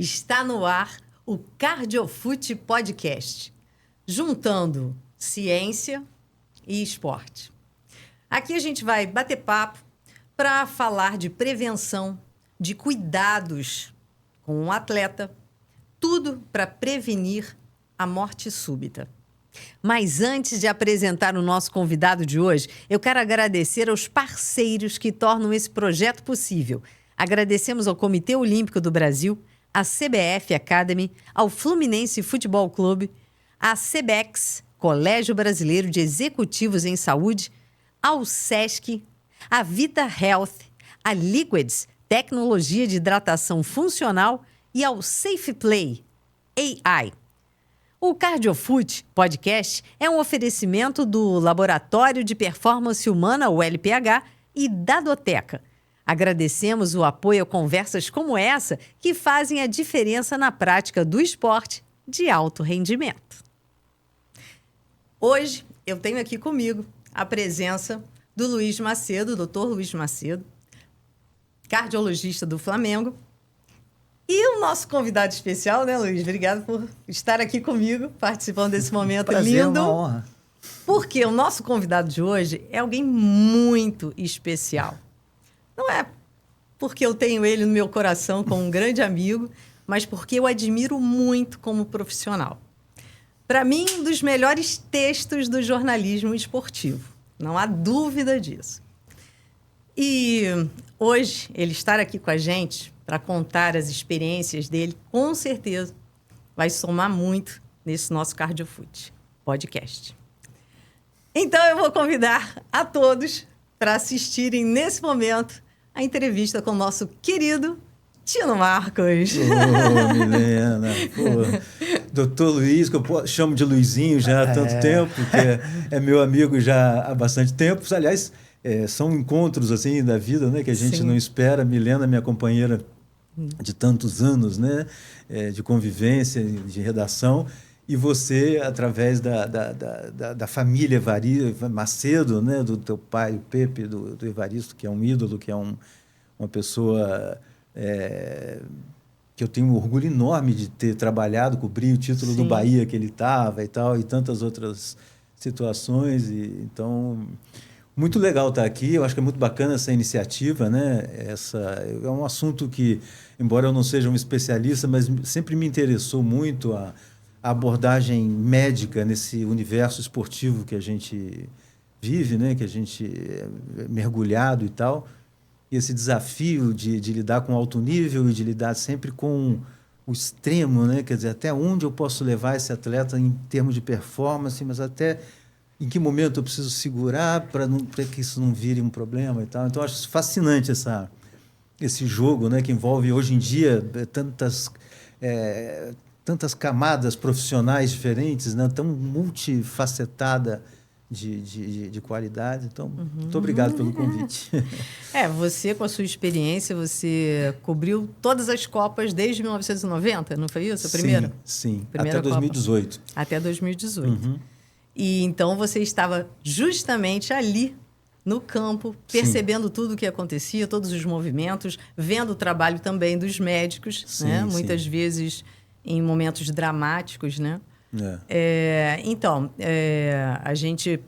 Está no ar o Cardiofute Podcast, juntando ciência e esporte. Aqui a gente vai bater papo para falar de prevenção, de cuidados com o atleta, tudo para prevenir a morte súbita. Mas antes de apresentar o nosso convidado de hoje, eu quero agradecer aos parceiros que tornam esse projeto possível. Agradecemos ao Comitê Olímpico do Brasil, à CBF Academy, ao Fluminense Futebol Clube, à CBEX, Colégio Brasileiro de Executivos em Saúde, ao SESC, à Vita Health, à Liquids, Tecnologia de Hidratação Funcional e ao Safe Play, AI. O Cardiofute Podcast é um oferecimento do Laboratório de Performance Humana, o LPH, e da Doteca. Agradecemos o apoio a conversas como essa que fazem a diferença na prática do esporte de alto rendimento. Hoje eu tenho aqui comigo a presença do Luiz Macedo, Dr. Luiz Macedo, cardiologista do Flamengo. E o nosso convidado especial, né, Luiz? Obrigado por estar aqui comigo, participando desse momento Prazer, lindo. É uma honra. Porque o nosso convidado de hoje é alguém muito especial. Não é porque eu tenho ele no meu coração como um grande amigo, mas porque eu admiro muito como profissional. Para mim, um dos melhores textos do jornalismo esportivo. Não há dúvida disso. E hoje, ele estar aqui com a gente para contar as experiências dele, com certeza vai somar muito nesse nosso Cardiofute Podcast. Então, eu vou convidar a todos para assistirem nesse momento a entrevista com o nosso querido Tino Marcos. Ô, Milena. Doutor Luiz, que eu chamo de Luizinho já há tanto tempo, que é meu amigo já há bastante tempo. Aliás, são encontros assim da vida, né, que a gente não espera. Milena, minha companheira de tantos anos, né, de convivência, de redação. E você, através da família Macedo, né, do teu pai, o Pepe, do Evaristo, que é um ídolo, que é uma pessoa que eu tenho um orgulho enorme de ter trabalhado, cobrir o título do Bahia que ele estava e tal, e tantas outras situações. Então, muito legal estar aqui. Eu acho que é muito bacana essa iniciativa, né? É um assunto que, embora eu não seja um especialista, mas sempre me interessou muito a abordagem médica nesse universo esportivo que a gente vive, né? Que a gente é mergulhado e tal. E esse desafio de lidar com alto nível e de lidar sempre com o extremo, né? Quer dizer, até onde eu posso levar esse atleta em termos de performance, mas até em que momento eu preciso segurar para que isso não vire um problema e tal. Então, eu acho fascinante esse jogo, né? Que envolve, hoje em dia, tantas camadas profissionais diferentes, né? Tão multifacetada de qualidade. Então, muito obrigado pelo convite. Você, com a sua experiência, você cobriu todas as Copas desde 1990, não foi isso? A primeira? Sim, primeira até 2018. Copa. Até 2018. E então você estava justamente ali no campo, percebendo tudo o que acontecia, todos os movimentos, vendo o trabalho também dos médicos, né? Muitas vezes em momentos dramáticos, né? Então, a gente,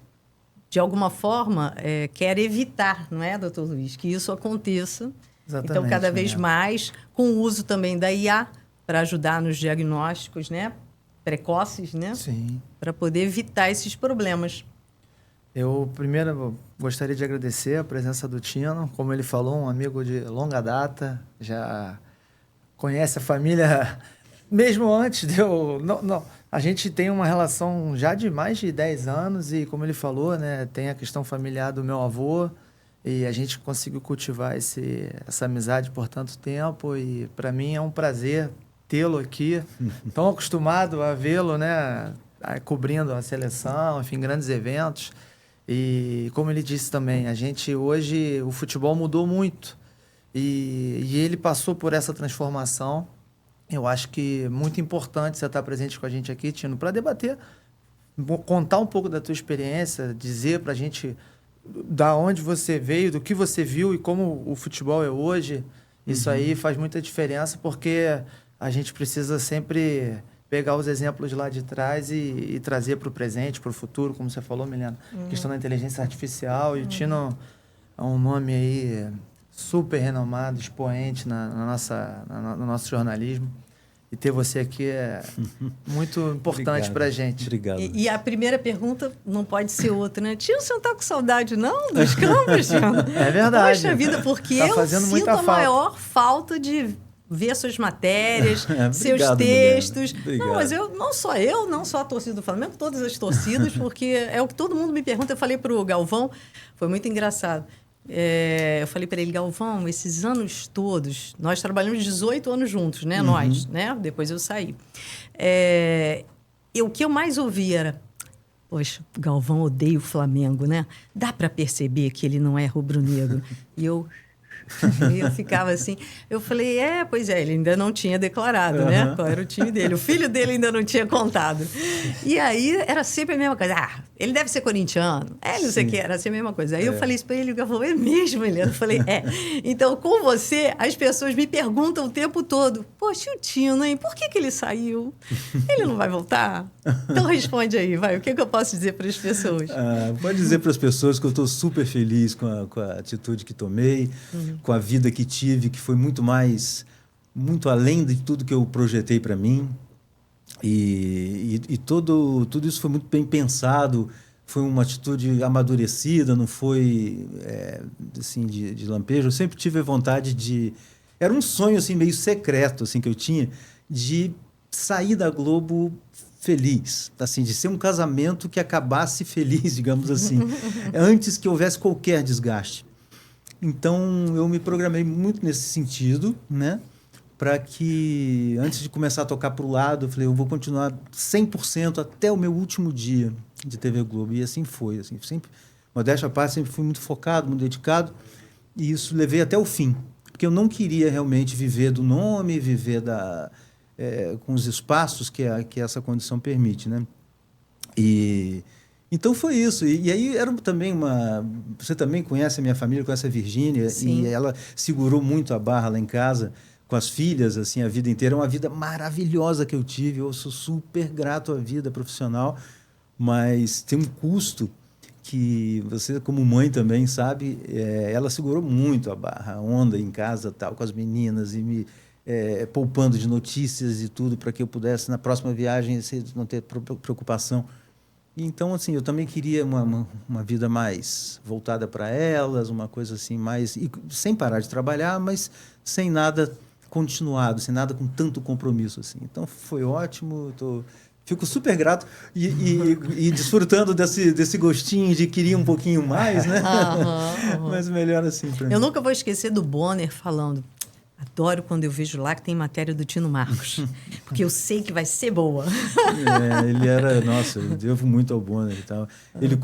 de alguma forma, quer evitar, não é, doutor Luiz, que isso aconteça. Exatamente, então, cada vez mais, com o uso também da IA, para ajudar nos diagnósticos, né? Precoces, né? Sim. Para poder evitar esses problemas. Eu, primeiro, gostaria de agradecer a presença do Tino. Como ele falou, um amigo de longa data, já conhece a família mesmo antes de eu... Não, a gente tem uma relação já de mais de 10 anos e, como ele falou, né, tem a questão familiar do meu avô e a gente conseguiu cultivar essa amizade por tanto tempo e, para mim, é um prazer tê-lo aqui. Tão acostumado a vê-lo, né, cobrindo a seleção, enfim, grandes eventos. E, como ele disse também, hoje, o futebol mudou muito e ele passou por essa transformação. Eu acho que é muito importante você estar presente com a gente aqui, Tino, para debater, contar um pouco da tua experiência, dizer para a gente da onde você veio, do que você viu e como o futebol é hoje. Isso aí faz muita diferença, porque a gente precisa sempre pegar os exemplos lá de trás e trazer para o presente, para o futuro, como você falou, Milena. Questão da inteligência artificial. E o Tino é um nome aí super renomado, expoente no nosso jornalismo. E ter você aqui é muito importante para a gente. Obrigado. E a primeira pergunta não pode ser outra, né? Tio, você não está com saudade, não, dos campos, Tio? É verdade. Poxa vida, porque tá eu fazendo sinto muita a maior falta de ver suas matérias, seus Obrigado, textos. Obrigado. Não, mas não só a torcida do Flamengo, todas as torcidas, porque é o que todo mundo me pergunta. Eu falei para o Galvão, foi muito engraçado. Eu falei para ele, Galvão, esses anos todos, nós trabalhamos 18 anos juntos, né? Nós, né? Depois eu saí. O que eu mais ouvi era, poxa, o Galvão odeia o Flamengo, né? Dá para perceber que ele não é rubro-negro. E eu ficava assim. Eu falei, pois é, ele ainda não tinha declarado, né? Qual era o time dele. O filho dele ainda não tinha contado. E aí era sempre a mesma coisa. Ele deve ser corintiano. Não sei o que, era sempre a mesma coisa. Aí eu falei isso pra ele, ele falou, é mesmo, Helena? Eu falei, Então, com você, as pessoas me perguntam o tempo todo, poxa, o Tino, hein? Por que ele saiu? Ele não vai voltar? Então responde aí, vai. O que eu posso dizer para as pessoas? Pode dizer para as pessoas que eu estou super feliz com a atitude que tomei, com a vida que tive, que foi muito além de tudo que eu projetei para mim. E tudo isso foi muito bem pensado, foi uma atitude amadurecida, não foi assim, de lampejo. Eu sempre tive a vontade de... Era um sonho assim, meio secreto assim, que eu tinha, de sair da Globo feliz, assim, de ser um casamento que acabasse feliz, digamos assim, antes que houvesse qualquer desgaste. Então, eu me programei muito nesse sentido, né? Para que, antes de começar a tocar para o lado, eu falei, eu vou continuar 100% até o meu último dia de TV Globo. E assim foi. Assim, sempre, modéstia à parte, sempre fui muito focado, muito dedicado. E isso levei até o fim. Porque eu não queria realmente viver do nome, viver com os espaços que essa condição permite, né? Então foi isso. E aí era também você também conhece a minha família, conhece a Virgínia, e ela segurou muito a barra lá em casa com as filhas, assim, a vida inteira. É uma vida maravilhosa que eu tive. Eu sou super grato à vida profissional, mas tem um custo que você, como mãe também, sabe, ela segurou muito a barra, a onda em casa, tal, com as meninas, e me poupando de notícias e tudo, para que eu pudesse, na próxima viagem, não ter preocupação. Então, assim, eu também queria uma vida mais voltada para elas, uma coisa assim, e sem parar de trabalhar, mas sem nada continuado, sem nada com tanto compromisso, assim. Então, foi ótimo, fico super grato e desfrutando desse gostinho de querer um pouquinho mais, né? Mas melhor assim para mim. Eu nunca vou esquecer do Bonner falando, adoro quando eu vejo lá que tem matéria do Tino Marcos, porque eu sei que vai ser boa. Ele era... Nossa, eu devo muito ao Bonner e tal. Ele,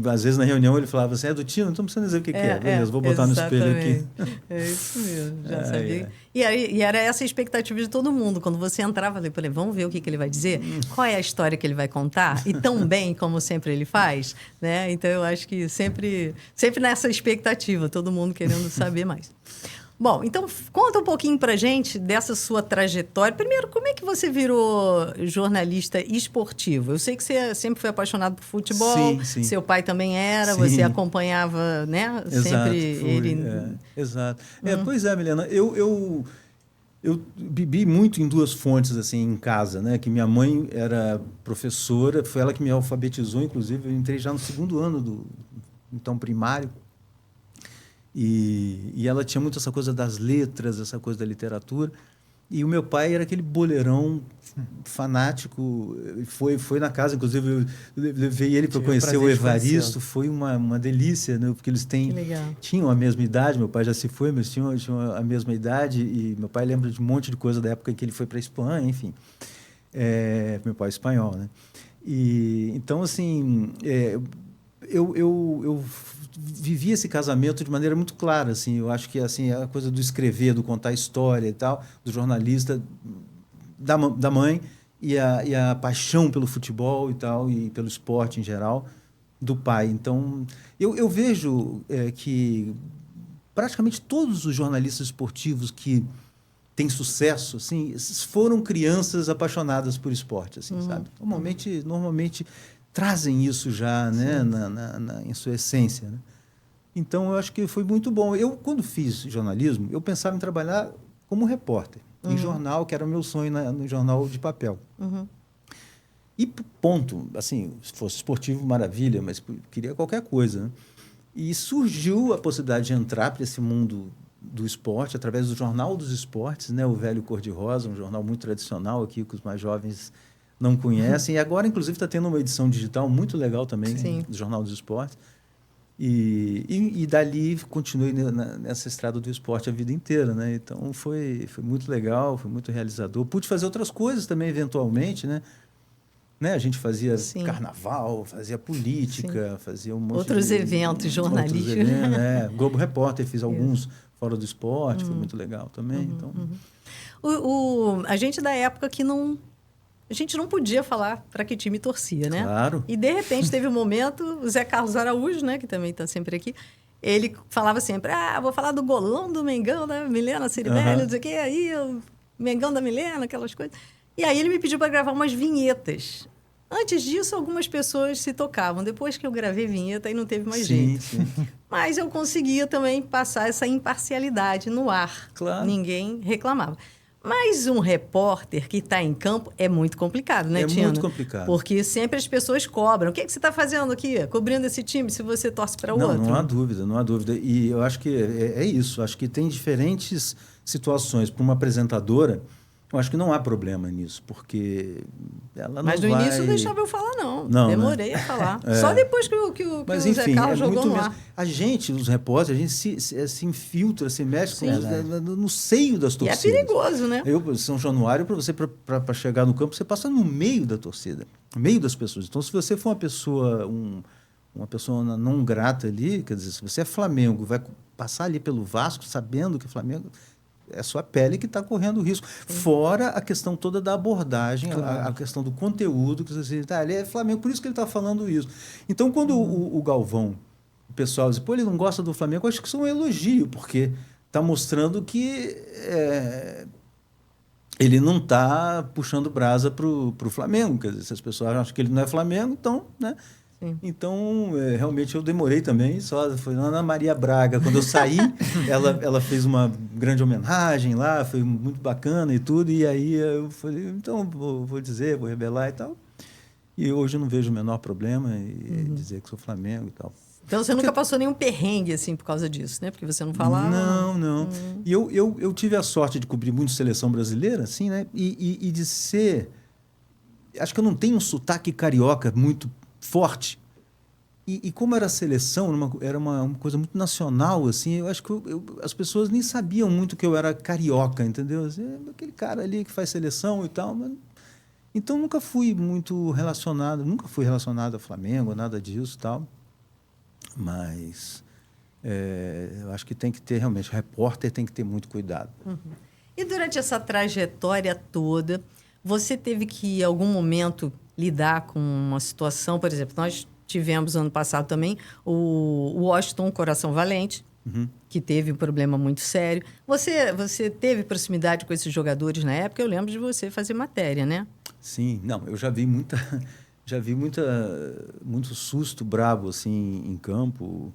às vezes, na reunião, ele falava assim, do Tino, então não precisa dizer o que é. Beleza, vou botar no espelho aqui. É isso mesmo, já sabia. E era essa a expectativa de todo mundo. Quando você entrava, eu falei, vamos ver o que ele vai dizer? Qual é a história que ele vai contar? E tão bem como sempre ele faz, né? Então, eu acho que sempre nessa expectativa, todo mundo querendo saber mais. Bom, então conta um pouquinho pra gente dessa sua trajetória. Primeiro, como é que você virou jornalista esportivo? Eu sei que você sempre foi apaixonado por futebol. Sim. Seu pai também era, Sim. Você acompanhava, né? Exato, sempre ele. Exato. Pois é, Milena, eu bebi muito em duas fontes assim em casa, né? Que minha mãe era professora, foi ela que me alfabetizou, inclusive. Eu entrei já no 2º ano do primário. E ela tinha muito essa coisa das letras, essa coisa da literatura. E o meu pai era aquele boleirão fanático. Foi na casa, inclusive, eu levei ele para conhecer o Evaristo. Foi uma delícia, né? Porque eles tinham a mesma idade. Meu pai já se foi, mas tinham a mesma idade. E meu pai lembra de um monte de coisa da época em que ele foi para a Espanha, enfim. Meu pai é espanhol, né? Então, assim, eu vivi esse casamento de maneira muito clara, assim. Eu acho que assim a coisa do escrever, do contar história e tal, do jornalista, da mãe, e a paixão pelo futebol e tal, e pelo esporte em geral, do pai. Então, eu vejo que praticamente todos os jornalistas esportivos que têm sucesso, assim, foram crianças apaixonadas por esporte, assim, sabe? Normalmente trazem isso já, né, em sua essência, né? Então, eu acho que foi muito bom. Eu, quando fiz jornalismo, eu pensava em trabalhar como repórter, em jornal, que era o meu sonho no jornal de papel. E ponto, assim, se fosse esportivo, maravilha, mas queria qualquer coisa, né? E surgiu a possibilidade de entrar para esse mundo do esporte através do Jornal dos Esportes, né? O velho Cor-de-Rosa, um jornal muito tradicional aqui, que os mais jovens não conhecem. E agora, inclusive, está tendo uma edição digital muito legal também, do Jornal dos Esportes. E dali continuei nessa estrada do esporte a vida inteira, né? Então, foi muito legal, foi muito realizador. Pude fazer outras coisas também, eventualmente, né? A gente fazia carnaval, fazia política, fazia um monte outros eventos jornalísticos. Outros eventos, né? Globo Repórter, fiz alguns fora do esporte, foi muito legal também. Então... A gente da época que não... A gente não podia falar para que time torcia, né? Claro. E, de repente, teve um momento, o Zé Carlos Araújo, né, que também está sempre aqui, ele falava sempre, vou falar do golão do Mengão, da Milena Ciribelli, não sei o quê, aí o Mengão da Milena, aquelas coisas. E aí ele me pediu para gravar umas vinhetas. Antes disso, algumas pessoas se tocavam. Depois que eu gravei vinheta, aí não teve mais jeito. Sim. Mas eu conseguia também passar essa imparcialidade no ar. Claro. Ninguém reclamava. Mas um repórter que está em campo é muito complicado, né, Tina? É muito complicado. Porque sempre as pessoas cobram. O que você está fazendo aqui, cobrindo esse time, se você torce para outro? Não há dúvida, não há dúvida. E eu acho que é isso. Acho que tem diferentes situações. Para uma apresentadora, eu acho que não há problema nisso, porque ela não Mas no vai... início não deixava eu falar, não. Demorei, né, a falar. Só depois que o Mas, Zé enfim, Carlos jogou no mesmo. ar. A gente, os repórteres, a gente se infiltra, se mexe no seio das torcidas. E é perigoso, né? São Januário, para chegar no campo, você passa no meio da torcida, no meio das pessoas. Então, se você for uma pessoa não grata ali, quer dizer, se você é Flamengo, vai passar ali pelo Vasco, sabendo que o Flamengo... É a sua pele que está correndo risco. Fora a questão toda da abordagem, a questão do conteúdo, que você diz, ele é Flamengo, por isso que ele está falando isso. Então, quando o Galvão, o pessoal diz, ele não gosta do Flamengo, eu acho que isso é um elogio, porque está mostrando que ele não está puxando brasa para o Flamengo. Quer dizer, se as pessoas acham que ele não é Flamengo, então, né? Então, realmente, eu demorei também. Foi Ana Maria Braga. Quando eu saí, ela fez uma grande homenagem lá, foi muito bacana e tudo. E aí eu falei, então, vou dizer, vou revelar e tal. E hoje eu não vejo o menor problema em dizer que sou Flamengo e tal. Então, você nunca passou nenhum perrengue, assim, por causa disso, né? Porque você não falava... Não. E eu tive a sorte de cobrir muito seleção brasileira, assim, né? E de ser... Acho que eu não tenho um sotaque carioca muito forte. E como era a seleção, era uma coisa muito nacional, assim, eu acho que as pessoas nem sabiam muito que eu era carioca, entendeu? Aquele cara ali que faz seleção e tal. Então, nunca fui relacionado a Flamengo, nada disso e tal. Mas eu acho que tem que ter, realmente, o repórter tem que ter muito cuidado. E durante essa trajetória toda, você teve que, em algum momento, lidar com uma situação, por exemplo, nós tivemos ano passado também o Washington Coração Valente, que teve um problema muito sério. Você teve proximidade com esses jogadores na época? Eu lembro de você fazer matéria, né? Sim, não, eu já vi muito susto brabo assim em campo.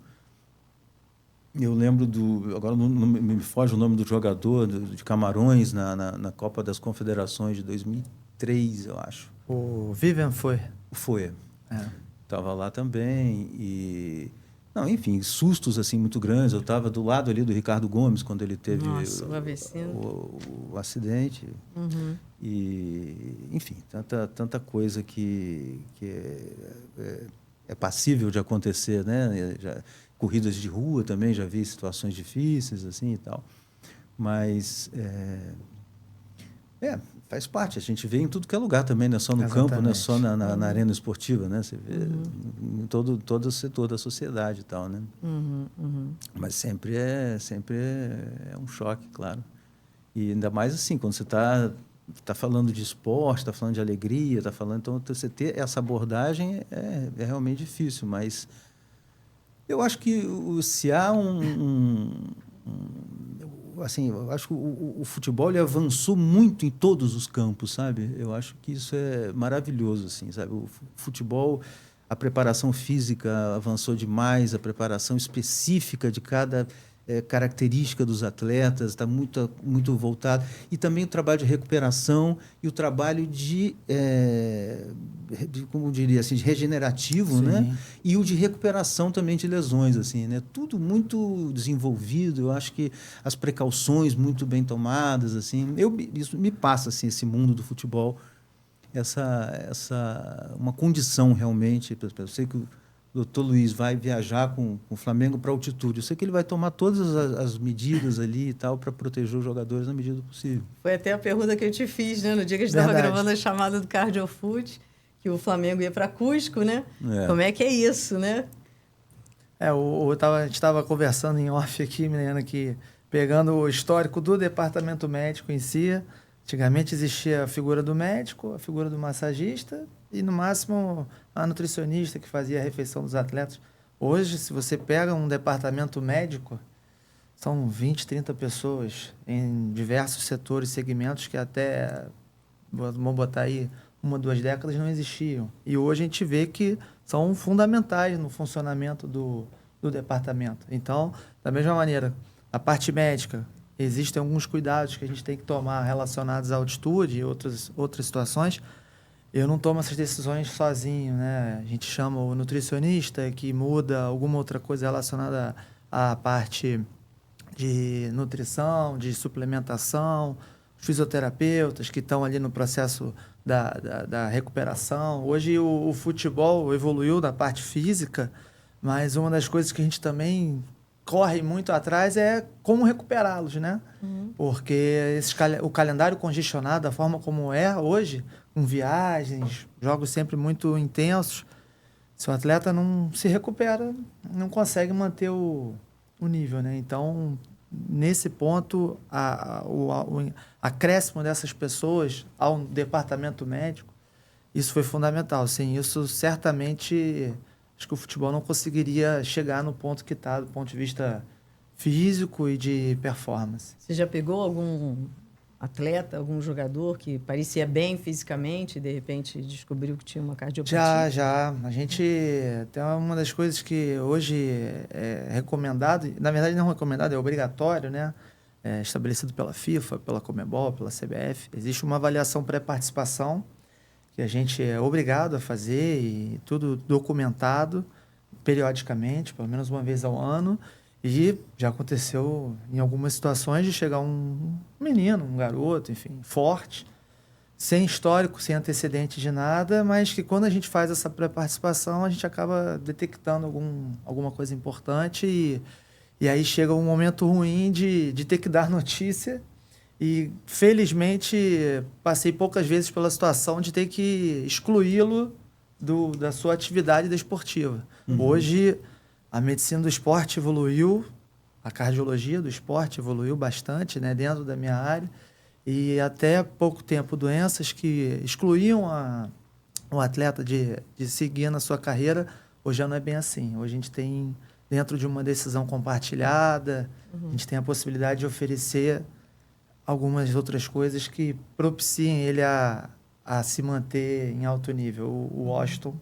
Eu lembro agora não me foge o nome do jogador de Camarões na Copa das Confederações de 2003, eu acho. O Vivian foi. Estava lá também e... Não, enfim, sustos assim muito grandes. Eu estava do lado ali do Ricardo Gomes quando ele teve o acidente. E, enfim, tanta coisa que é passível de acontecer, né? Corridas de rua também, já vi situações difíceis assim e tal. Mas... faz parte, a gente vê em tudo que é lugar também, não é só no campo, não é só na arena esportiva, né? Você vê em todo o setor da sociedade e tal, né? Mas sempre é um choque, claro. E ainda mais assim, quando você está falando de esporte, está falando de alegria, então você ter essa abordagem é realmente difícil, mas eu acho que se há assim, eu acho que o futebol ele avançou muito em todos os campos, sabe? Eu acho que isso é maravilhoso, assim, sabe? O futebol, a preparação física avançou demais, a preparação específica de cada característica dos atletas está muito voltado. E também o trabalho de recuperação e o trabalho de como eu diria assim, de regenerativo, né? E o de recuperação também de lesões, assim, né? Tudo muito desenvolvido. Eu acho que as precauções muito bem tomadas, assim. Isso me passa assim, esse mundo do futebol, uma condição realmente. Eu sei que o Dr. Luiz vai viajar com o Flamengo para altitude. Eu sei que ele vai tomar todas as medidas ali e tal para proteger os jogadores na medida do possível. Foi até a pergunta que eu te fiz, né? No dia que a gente estava gravando a chamada do CardioFoot, que o Flamengo ia para Cusco, né? Como é que é isso, né? A gente estava conversando em off aqui, menina, que pegando o histórico do departamento médico em si. Antigamente existia a figura do médico, a figura do massagista e, no máximo, a nutricionista que fazia a refeição dos atletas. Hoje, se você pega um departamento médico, são 20, 30 pessoas em diversos setores, segmentos que até, vamos botar aí, 1, 2 décadas não existiam. E hoje a gente vê que são fundamentais no funcionamento do departamento. Então, da mesma maneira, a parte médica, existem alguns cuidados que a gente tem que tomar relacionados à altitude e outras situações. Eu não tomo essas decisões sozinho, né? A gente chama o nutricionista que muda alguma outra coisa relacionada à parte de nutrição, de suplementação, os fisioterapeutas que estão ali no processo da recuperação. Hoje o futebol evoluiu na parte física, mas uma das coisas que a gente também corre muito atrás é como recuperá-los, né? Porque o calendário congestionado, da forma como é hoje, com viagens, jogos sempre muito intensos, se o atleta não se recupera, não consegue manter o nível, né? Então, nesse ponto, o acréscimo dessas pessoas ao departamento médico, isso foi fundamental. Sem isso, certamente, acho que o futebol não conseguiria chegar no ponto que está, do ponto de vista físico e de performance. Você já pegou algum atleta, algum jogador que parecia bem fisicamente e, de repente, descobriu que tinha uma cardiopatia? Já. A gente tem uma das coisas que hoje é recomendado, na verdade não recomendado, é obrigatório, né? É estabelecido pela FIFA, pela Conmebol, pela CBF. Existe uma avaliação pré-participação que a gente é obrigado a fazer e tudo documentado periodicamente, pelo menos uma vez ao ano. E já aconteceu em algumas situações de chegar um menino, um garoto, enfim, forte, sem histórico, sem antecedente de nada, mas que quando a gente faz essa pré-participação, a gente acaba detectando alguma coisa importante e aí chega um momento ruim de ter que dar notícia. E, felizmente, passei poucas vezes pela situação de ter que excluí-lo da sua atividade desportiva. Hoje, a medicina do esporte evoluiu, a cardiologia do esporte evoluiu bastante, né, dentro da minha área. E, até pouco tempo, doenças que excluíam o atleta de seguir na sua carreira, hoje já não é bem assim. Hoje a gente tem, dentro de uma decisão compartilhada, a gente tem a possibilidade de oferecer algumas outras coisas que propiciem ele a se manter em alto nível. O Washington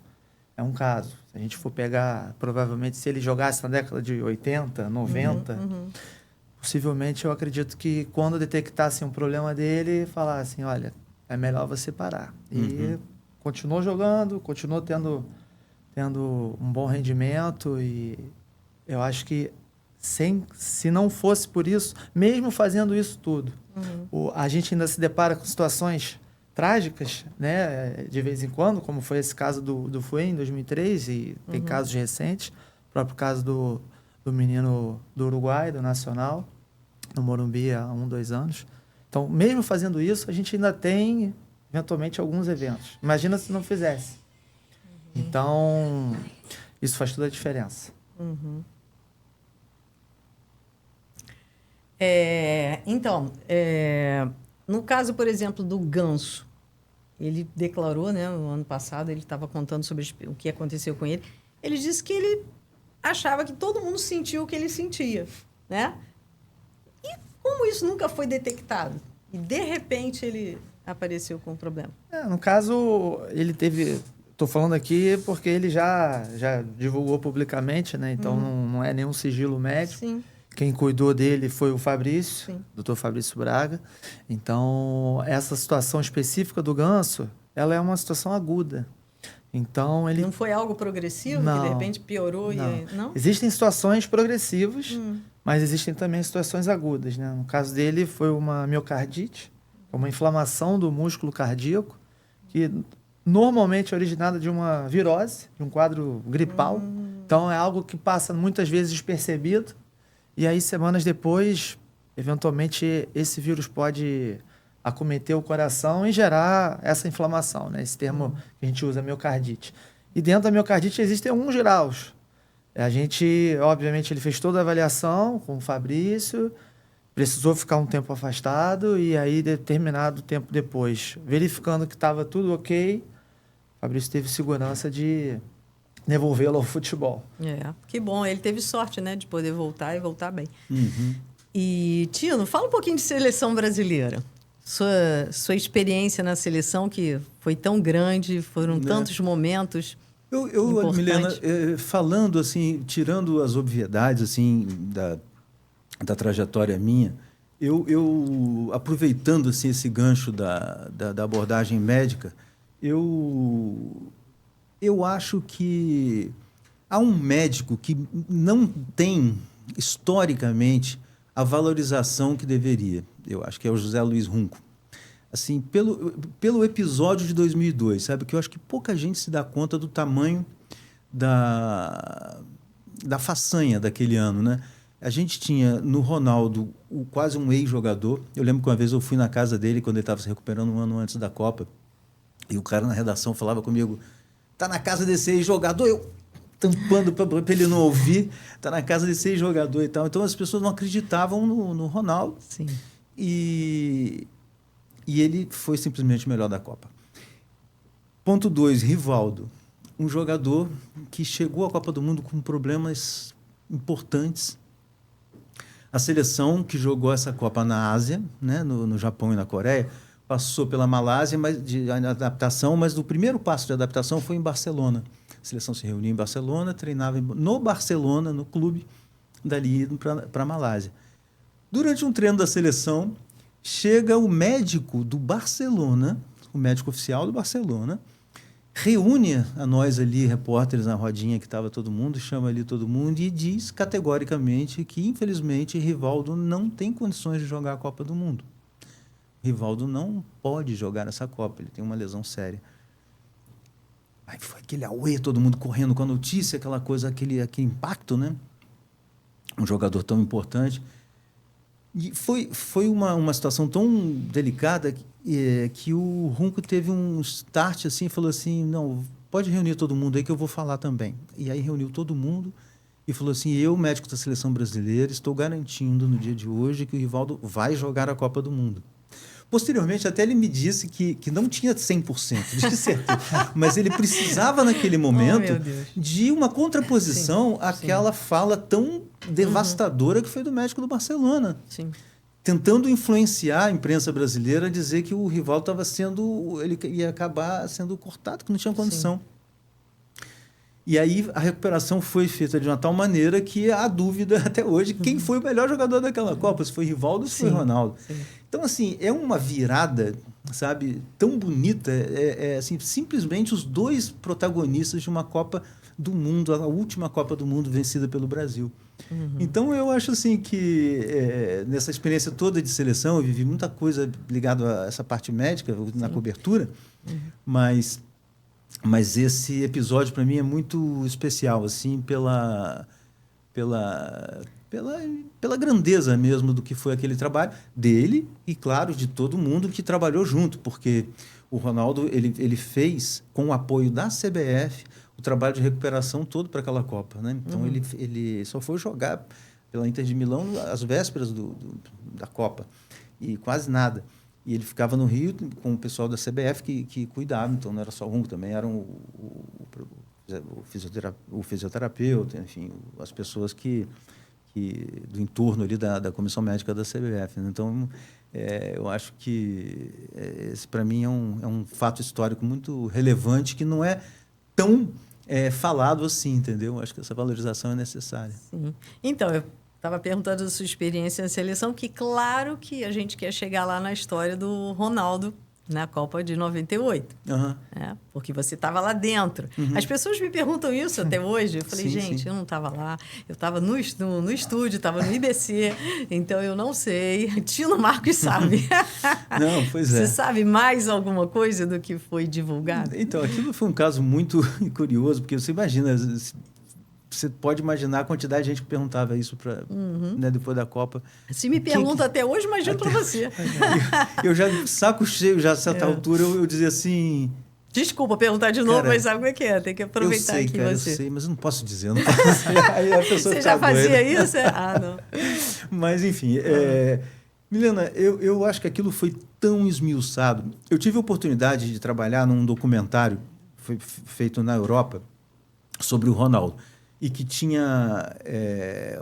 é um caso. Se a gente for pegar, provavelmente, se ele jogasse na década de 80, 90, possivelmente eu acredito que quando detectassem um problema dele, falassem, olha, é melhor você parar. E continuou jogando, continuou tendo um bom rendimento e eu acho que se não fosse por isso, mesmo fazendo isso tudo, a gente ainda se depara com situações trágicas, né, de vez em quando, como foi esse caso do Fuê em 2003, e tem casos recentes, o próprio caso do menino do Uruguai, do Nacional, no Morumbi há 1, 2 anos. Então, mesmo fazendo isso, a gente ainda tem, eventualmente, alguns eventos. Imagina se não fizesse. Então, isso faz toda a diferença. No caso, por exemplo, do Ganso, ele declarou, né, no ano passado, ele estava contando sobre o que aconteceu com ele. Ele disse que ele achava que todo mundo sentiu o que ele sentia, né? E Como isso nunca foi detectado? E, de repente, ele apareceu com um problema. No caso, ele teve... Estou falando aqui porque ele já divulgou publicamente, né? Então, não é nenhum sigilo médico. Sim. Quem cuidou dele foi o Fabrício, Sim. Dr. Fabrício Braga. Então, essa situação específica do Ganso, ela é uma situação aguda. Então, ele... Não foi algo progressivo, Não, que de repente piorou? Não? Existem situações progressivas, mas existem também situações agudas, né? No caso dele, foi uma miocardite, uma inflamação do músculo cardíaco, que normalmente é originada de uma virose, de um quadro gripal. Então, é algo que passa muitas vezes despercebido. E aí, semanas depois, eventualmente, esse vírus pode acometer o coração e gerar essa inflamação, né? Esse termo que a gente usa, miocardite. E dentro da miocardite existem alguns graus. A gente, obviamente, ele fez toda a avaliação com o Fabrício, precisou ficar um tempo afastado e aí, determinado tempo depois, verificando que estava tudo ok, o Fabrício teve segurança de devolvê-lo ao futebol. Que bom. Ele teve sorte, né? De poder voltar e voltar bem. Uhum. E, Tino, fala um pouquinho de seleção brasileira. Sua experiência na seleção, que foi tão grande, foram tantos momentos importantes. Milena, falando assim, tirando as obviedades assim da trajetória minha, eu aproveitando assim, esse gancho da abordagem médica, eu acho que há um médico que não tem, historicamente, a valorização que deveria. Eu acho que é o José Luiz Runco. Assim, pelo episódio de 2002, sabe? Que eu acho que pouca gente se dá conta do tamanho da façanha daquele ano, né? A gente tinha no Ronaldo quase um ex-jogador. Eu lembro que uma vez eu fui na casa dele quando ele estava se recuperando um ano antes da Copa. E o cara na redação falava comigo: tá na casa desse ex-jogador, eu tampando para ele não ouvir, tá na casa desse ex-jogador e tal. Então as pessoas não acreditavam no Ronaldo. Sim. E ele foi simplesmente o melhor da Copa. Ponto 2, Rivaldo. Um jogador que chegou à Copa do Mundo com problemas importantes. A seleção que jogou essa Copa na Ásia, né, no Japão e na Coreia, passou pela Malásia de adaptação, mas o primeiro passo de adaptação foi em Barcelona. A seleção se reunia em Barcelona, treinava no Barcelona, no clube, dali indo para a Malásia. Durante um treino da seleção, chega o médico do Barcelona, o médico oficial do Barcelona, reúne a nós ali, repórteres na rodinha que estava todo mundo, chama ali todo mundo e diz categoricamente que, infelizmente, Rivaldo não tem condições de jogar a Copa do Mundo. Rivaldo não pode jogar essa Copa, ele tem uma lesão séria. Aí foi aquele auê, todo mundo correndo com a notícia, aquela coisa, aquele impacto, né? Um jogador tão importante. E foi uma situação tão delicada que o Runco teve um start assim, falou assim, não, pode reunir todo mundo aí que eu vou falar também. E aí reuniu todo mundo e falou assim, eu, médico da seleção brasileira, estou garantindo no dia de hoje que o Rivaldo vai jogar a Copa do Mundo. Posteriormente, até ele me disse que não tinha 100% de certeza, mas ele precisava, naquele momento, de uma contraposição àquela fala tão devastadora que foi do médico do Barcelona. Sim. Tentando influenciar a imprensa brasileira a dizer que o Rivaldo ele ia acabar sendo cortado, que não tinha condição. Sim. E aí a recuperação foi feita de uma tal maneira que há dúvida até hoje quem foi o melhor jogador daquela Copa, se foi Rivaldo ou se foi Ronaldo. Sim. Então, assim, é uma virada, sabe, tão bonita, assim, simplesmente os dois protagonistas de uma Copa do Mundo, a última Copa do Mundo vencida pelo Brasil. Então, eu acho assim que nessa experiência toda de seleção, eu vivi muita coisa ligada a essa parte médica, na cobertura, mas esse episódio para mim é muito especial, assim, pela grandeza mesmo do que foi aquele trabalho dele e, claro, de todo mundo que trabalhou junto, porque o Ronaldo ele fez, com o apoio da CBF, o trabalho de recuperação todo para aquela Copa, né? Então, ele só foi jogar pela Inter de Milão às vésperas da Copa, e quase nada. E ele ficava no Rio com o pessoal da CBF que cuidava, então não era só o Runco, também eram o fisioterapeuta, enfim, as pessoas que do entorno ali da comissão médica da CBF. Né? Então, eu acho que esse, para mim, é um fato histórico muito relevante que não é tão falado assim, entendeu? Acho que essa valorização é necessária. Sim. Então, eu estava perguntando da sua experiência na seleção, que claro que a gente quer chegar lá na história do Ronaldo na Copa de 98. Uhum. Porque você estava lá dentro. Uhum. As pessoas me perguntam isso até hoje. Eu falei, Sim, gente, sim. eu não estava lá. Eu estava no estúdio, estava no IBC, então eu não sei. Tino Marcos sabe. Não, pois é. Você sabe mais alguma coisa do que foi divulgado? Então, aquilo foi um caso muito curioso, porque você imagina... Você pode imaginar a quantidade de gente que perguntava isso né, depois da Copa. Se me pergunta até hoje, imagino para você. Eu já, saco cheio, já a certa altura, eu dizia assim... Desculpa perguntar de novo, cara, mas sabe o que é? Tem que aproveitar eu sei, aqui cara, você. Eu sei, mas eu não posso dizer. Não posso dizer. Aí a pessoa você já fazia doida. isso? Não. Mas, enfim... Milena, eu acho que aquilo foi tão esmiuçado. Eu tive a oportunidade de trabalhar num documentário foi feito na Europa sobre o Ronaldo. E que tinha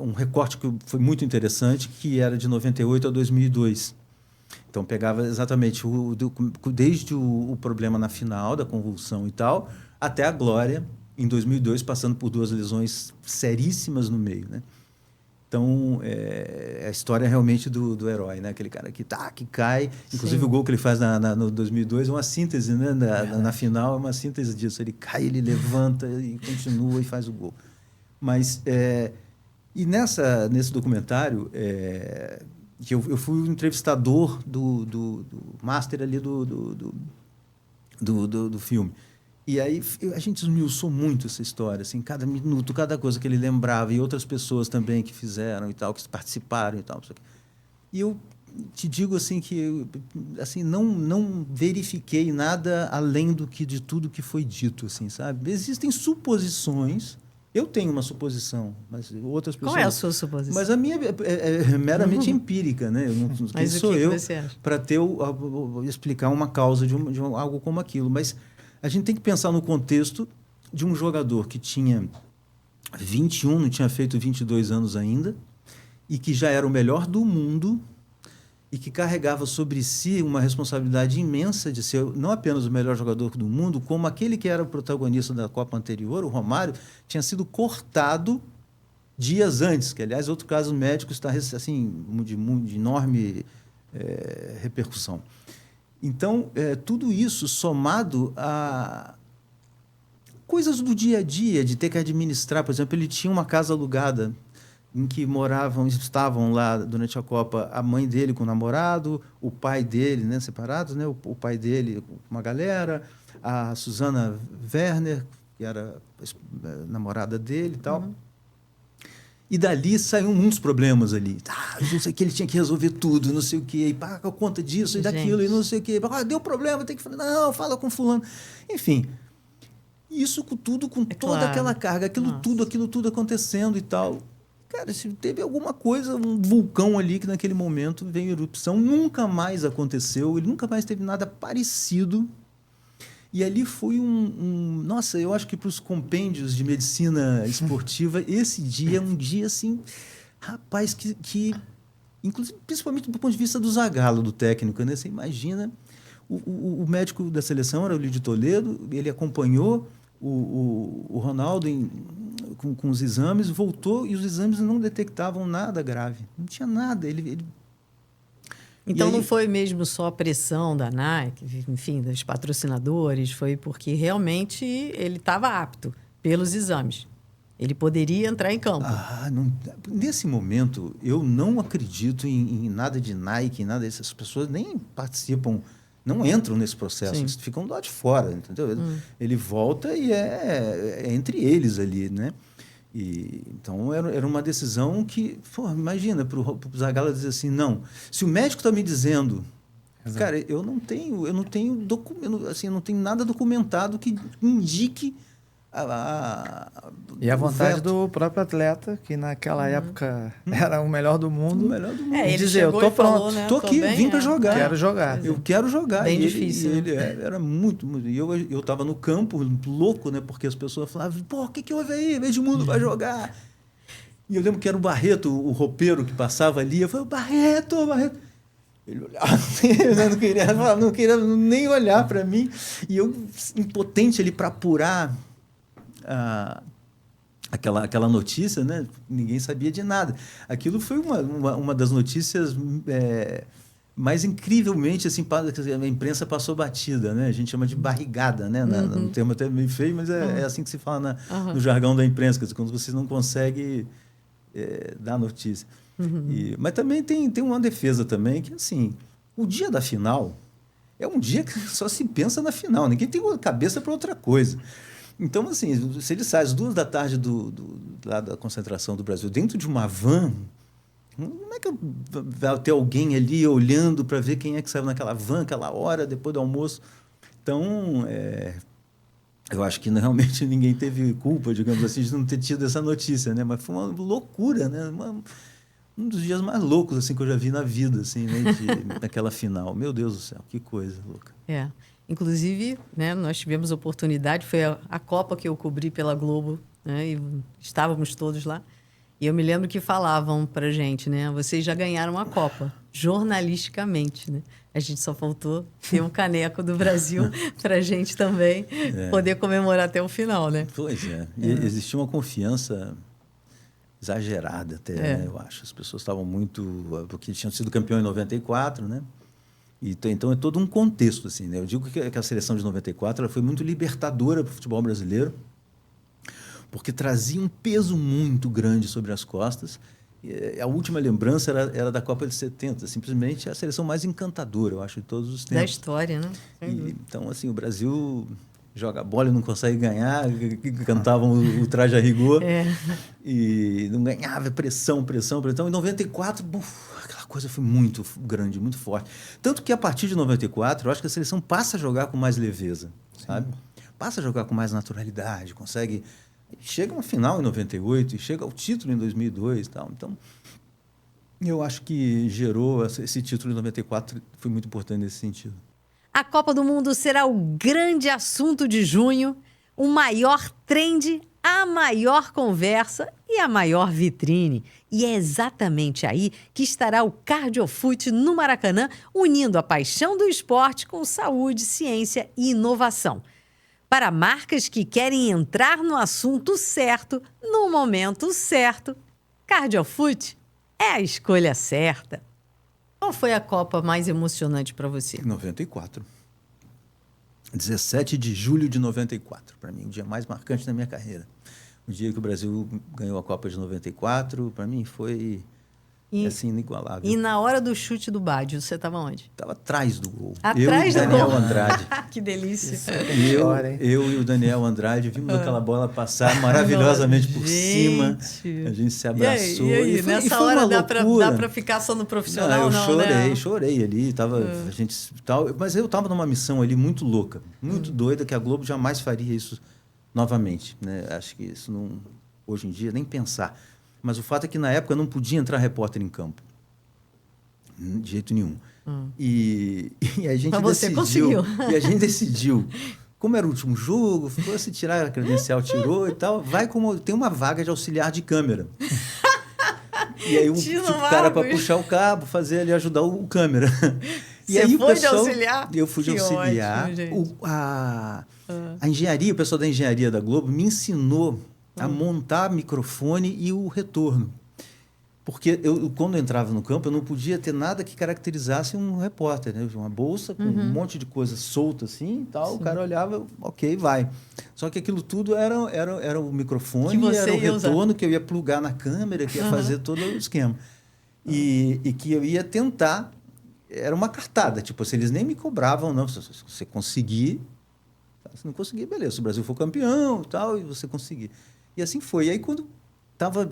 um recorte que foi muito interessante, que era de 98 a 2002. Então, pegava exatamente desde o problema na final, da convulsão e tal, até a glória, em 2002, passando por 2 lesões seríssimas no meio. Né? Então, a história realmente do herói, né? Aquele cara que cai. Inclusive, Sim. O gol que ele faz no 2002 é uma síntese, né? Na final, é uma síntese disso. Ele cai, ele levanta e continua e faz o gol. Mas, e nesse documentário, que eu fui o entrevistador do master ali do filme. E aí a gente esmiuçou muito essa história, assim, cada minuto, cada coisa que ele lembrava, e outras pessoas também que fizeram e tal, que participaram e tal. E eu te digo assim que eu, assim, não verifiquei nada além de tudo que foi dito, assim, sabe? Existem suposições. Eu tenho uma suposição, mas outras pessoas... Qual é a sua suposição? Mas a minha é meramente empírica, né? Quem sou eu para explicar uma causa de algo como aquilo? Mas a gente tem que pensar no contexto de um jogador que tinha 21, não tinha feito 22 anos ainda, e que já era o melhor do mundo, e que carregava sobre si uma responsabilidade imensa de ser não apenas o melhor jogador do mundo, como aquele que era o protagonista da Copa anterior, o Romário, tinha sido cortado dias antes, que, aliás, outro caso médico está assim, de enorme repercussão. Então, tudo isso somado a coisas do dia a dia, de ter que administrar. Por exemplo, ele tinha uma casa alugada em que estavam lá durante a Copa a mãe dele com o namorado, o pai dele, né, separados, né, o pai dele com uma galera, a Susana Werner, que era namorada dele e tal. Uhum. E dali saíram muitos problemas ali. Não sei o que, ele tinha que resolver tudo, não sei o que, e paga conta disso e daquilo, e não sei o que. Deu problema, tem que falar, não, fala com fulano. Enfim, isso tudo com toda aquela carga, aquilo tudo acontecendo e tal. Cara, se teve alguma coisa, um vulcão ali que naquele momento veio em erupção, nunca mais aconteceu, ele nunca mais teve nada parecido. E ali foi nossa, eu acho que para os compêndios de medicina esportiva, esse dia é um dia assim, rapaz, que inclusive, principalmente do ponto de vista do Zagallo, do técnico, né? Você imagina, o médico da seleção era o Lídio Toledo, ele acompanhou o Ronaldo com os exames, voltou e os exames não detectavam nada grave. Não tinha nada. Então, não foi mesmo só a pressão da Nike, enfim, dos patrocinadores, foi porque realmente ele estava apto pelos exames. Ele poderia entrar em campo. Nesse momento, eu não acredito em nada de Nike, nada dessas pessoas nem participam, não entram nesse processo, eles ficam do lado de fora, entendeu? Ele volta e é entre eles ali, né? Então, era uma decisão que, imagina, para o Zagallo dizer assim, não, se o médico está me dizendo, Exato. Cara, eu não tenho assim, eu não tenho nada documentado que indique e a vontade do próprio atleta, que naquela época era o melhor do mundo. O melhor do mundo. Ele dizer, eu tô pronto, falou, né? Tô aqui, vim para jogar. Quero jogar. Eu quero jogar. Bem difícil. Ele era muito. E eu estava no campo, louco, né? Porque as pessoas falavam, o que houve aí? Edmundo vai jogar. E eu lembro que era o Barreto, o roupeiro que passava ali. Eu falei, Barreto, Barreto. Ele olhava, não queria nem olhar para mim. E eu, impotente ali para apurar aquela notícia, né? Ninguém sabia de nada. Aquilo foi uma das notícias mais incrivelmente, assim, a imprensa passou batida, né? A gente chama de barrigada, né? Um termo até meio feio, mas é assim que se fala no jargão da imprensa, quando você não consegue dar notícia. Mas também tem uma defesa também, que assim, o dia da final é um dia que só se pensa na final, ninguém tem cabeça para outra coisa. Então, assim, se ele sai às 2h lá da concentração do Brasil dentro de uma van, como é que vai ter alguém ali olhando para ver quem é que saiu naquela van, aquela hora, depois do almoço? Então, eu acho que realmente ninguém teve culpa, digamos assim, de não ter tido essa notícia, né? Mas foi uma loucura, né? Um dos dias mais loucos assim, que eu já vi na vida, assim, né? Naquela final. Meu Deus do céu, que coisa louca. Inclusive, né, nós tivemos oportunidade, foi a Copa que eu cobri pela Globo, né? E estávamos todos lá. E eu me lembro que falavam para a gente, né? Vocês já ganharam a Copa, jornalisticamente, né? A gente só faltou ter um caneco do Brasil para a gente também poder comemorar até o final, né? Pois é. E existia uma confiança exagerada até, né? Eu acho. As pessoas estavam muito... Porque tinham sido campeão em 94, né? Então, é todo um contexto, assim, né? Eu digo que a seleção de 94 ela foi muito libertadora para o futebol brasileiro, porque trazia um peso muito grande sobre as costas. E a última lembrança era da Copa de 70, simplesmente a seleção mais encantadora, eu acho, de todos os tempos. Da história, né? Então, assim, o Brasil joga bola e não consegue ganhar, cantavam o traje a rigor, e não ganhava, pressão. Em 94, aquela coisa foi muito grande, muito forte. Tanto que, a partir de 94, eu acho que a seleção passa a jogar com mais leveza, sabe? Passa a jogar com mais naturalidade, consegue... Chega uma final em 98 e chega ao título em 2002 e tal. Então, eu acho que gerou esse título em 94, foi muito importante nesse sentido. A Copa do Mundo será o grande assunto de junho, o maior trend, a maior conversa e a maior vitrine. E é exatamente aí que estará o Cardiofute no Maracanã, unindo a paixão do esporte com saúde, ciência e inovação. Para marcas que querem entrar no assunto certo, no momento certo, Cardiofute é a escolha certa. Qual foi a Copa mais emocionante para você? 94. 17 de julho de 94, para mim, o dia mais marcante da minha carreira. O dia que o Brasil ganhou a Copa de 94, para mim foi assim, inigualável. E na hora do chute do Bádio, você estava onde? Estava atrás do gol. Atrás do gol? Daniel Andrade. Que delícia. Eu e o Daniel Andrade vimos aquela bola passar maravilhosamente por cima. A gente se abraçou. E aí? Nessa hora dá para ficar só no profissional? Eu chorei ali. Mas eu estava numa missão ali muito louca, muito doida, que a Globo jamais faria isso novamente, né? Acho que isso não, hoje em dia, nem pensar. Mas o fato é que, na época, não podia entrar repórter em campo. De jeito nenhum. E a gente decidiu. E a gente decidiu. Como era o último jogo, foi se tirar a credencial, tirou e tal. Tem uma vaga de auxiliar de câmera. E aí, o cara para puxar o cabo, fazer ali, ajudar o câmera. E Você foi de auxiliar? Eu fui de auxiliar. Ótimo, a engenharia, o pessoal da engenharia da Globo me ensinou a montar microfone e o retorno. Porque quando eu entrava no campo, eu não podia ter nada que caracterizasse um repórter, né? Uma bolsa com um monte de coisa solta assim e tal. Sim. O cara olhava, ok, vai. Só que aquilo tudo era o microfone, era o retorno que eu ia plugar na câmera, que ia fazer todo o esquema. E que eu ia tentar... Era uma cartada, tipo, se eles nem me cobravam, não. Se você conseguir... Se não conseguir, beleza. Se o Brasil for campeão e tal, e você conseguir. E assim foi. E aí, quando estava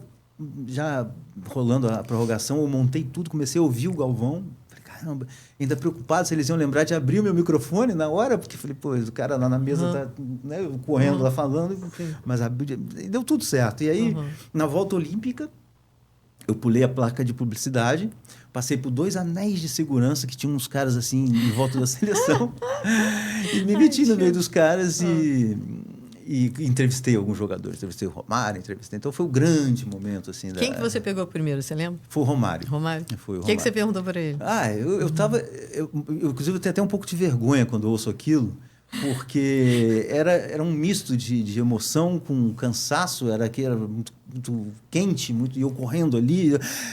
já rolando a prorrogação, eu montei tudo, comecei a ouvir o Galvão. Falei, caramba, ainda preocupado se eles iam lembrar de abrir o meu microfone na hora, porque falei, pô, o cara lá na mesa está, né, correndo lá falando, mas deu tudo certo. E aí, na volta olímpica, eu pulei a placa de publicidade, passei por 2 anéis de segurança que tinham uns caras assim em volta da seleção e me meti no meio dos caras E entrevistei alguns jogadores, entrevistei o Romário, então foi um grande momento, assim. Quem que você pegou primeiro, você lembra? Foi o Romário. Romário? Foi o O Romário. que você perguntou para ele? Eu tava... inclusive, eu tenho até um pouco de vergonha quando eu ouço aquilo, porque era um misto de emoção com cansaço, era muito quente, e eu correndo ali,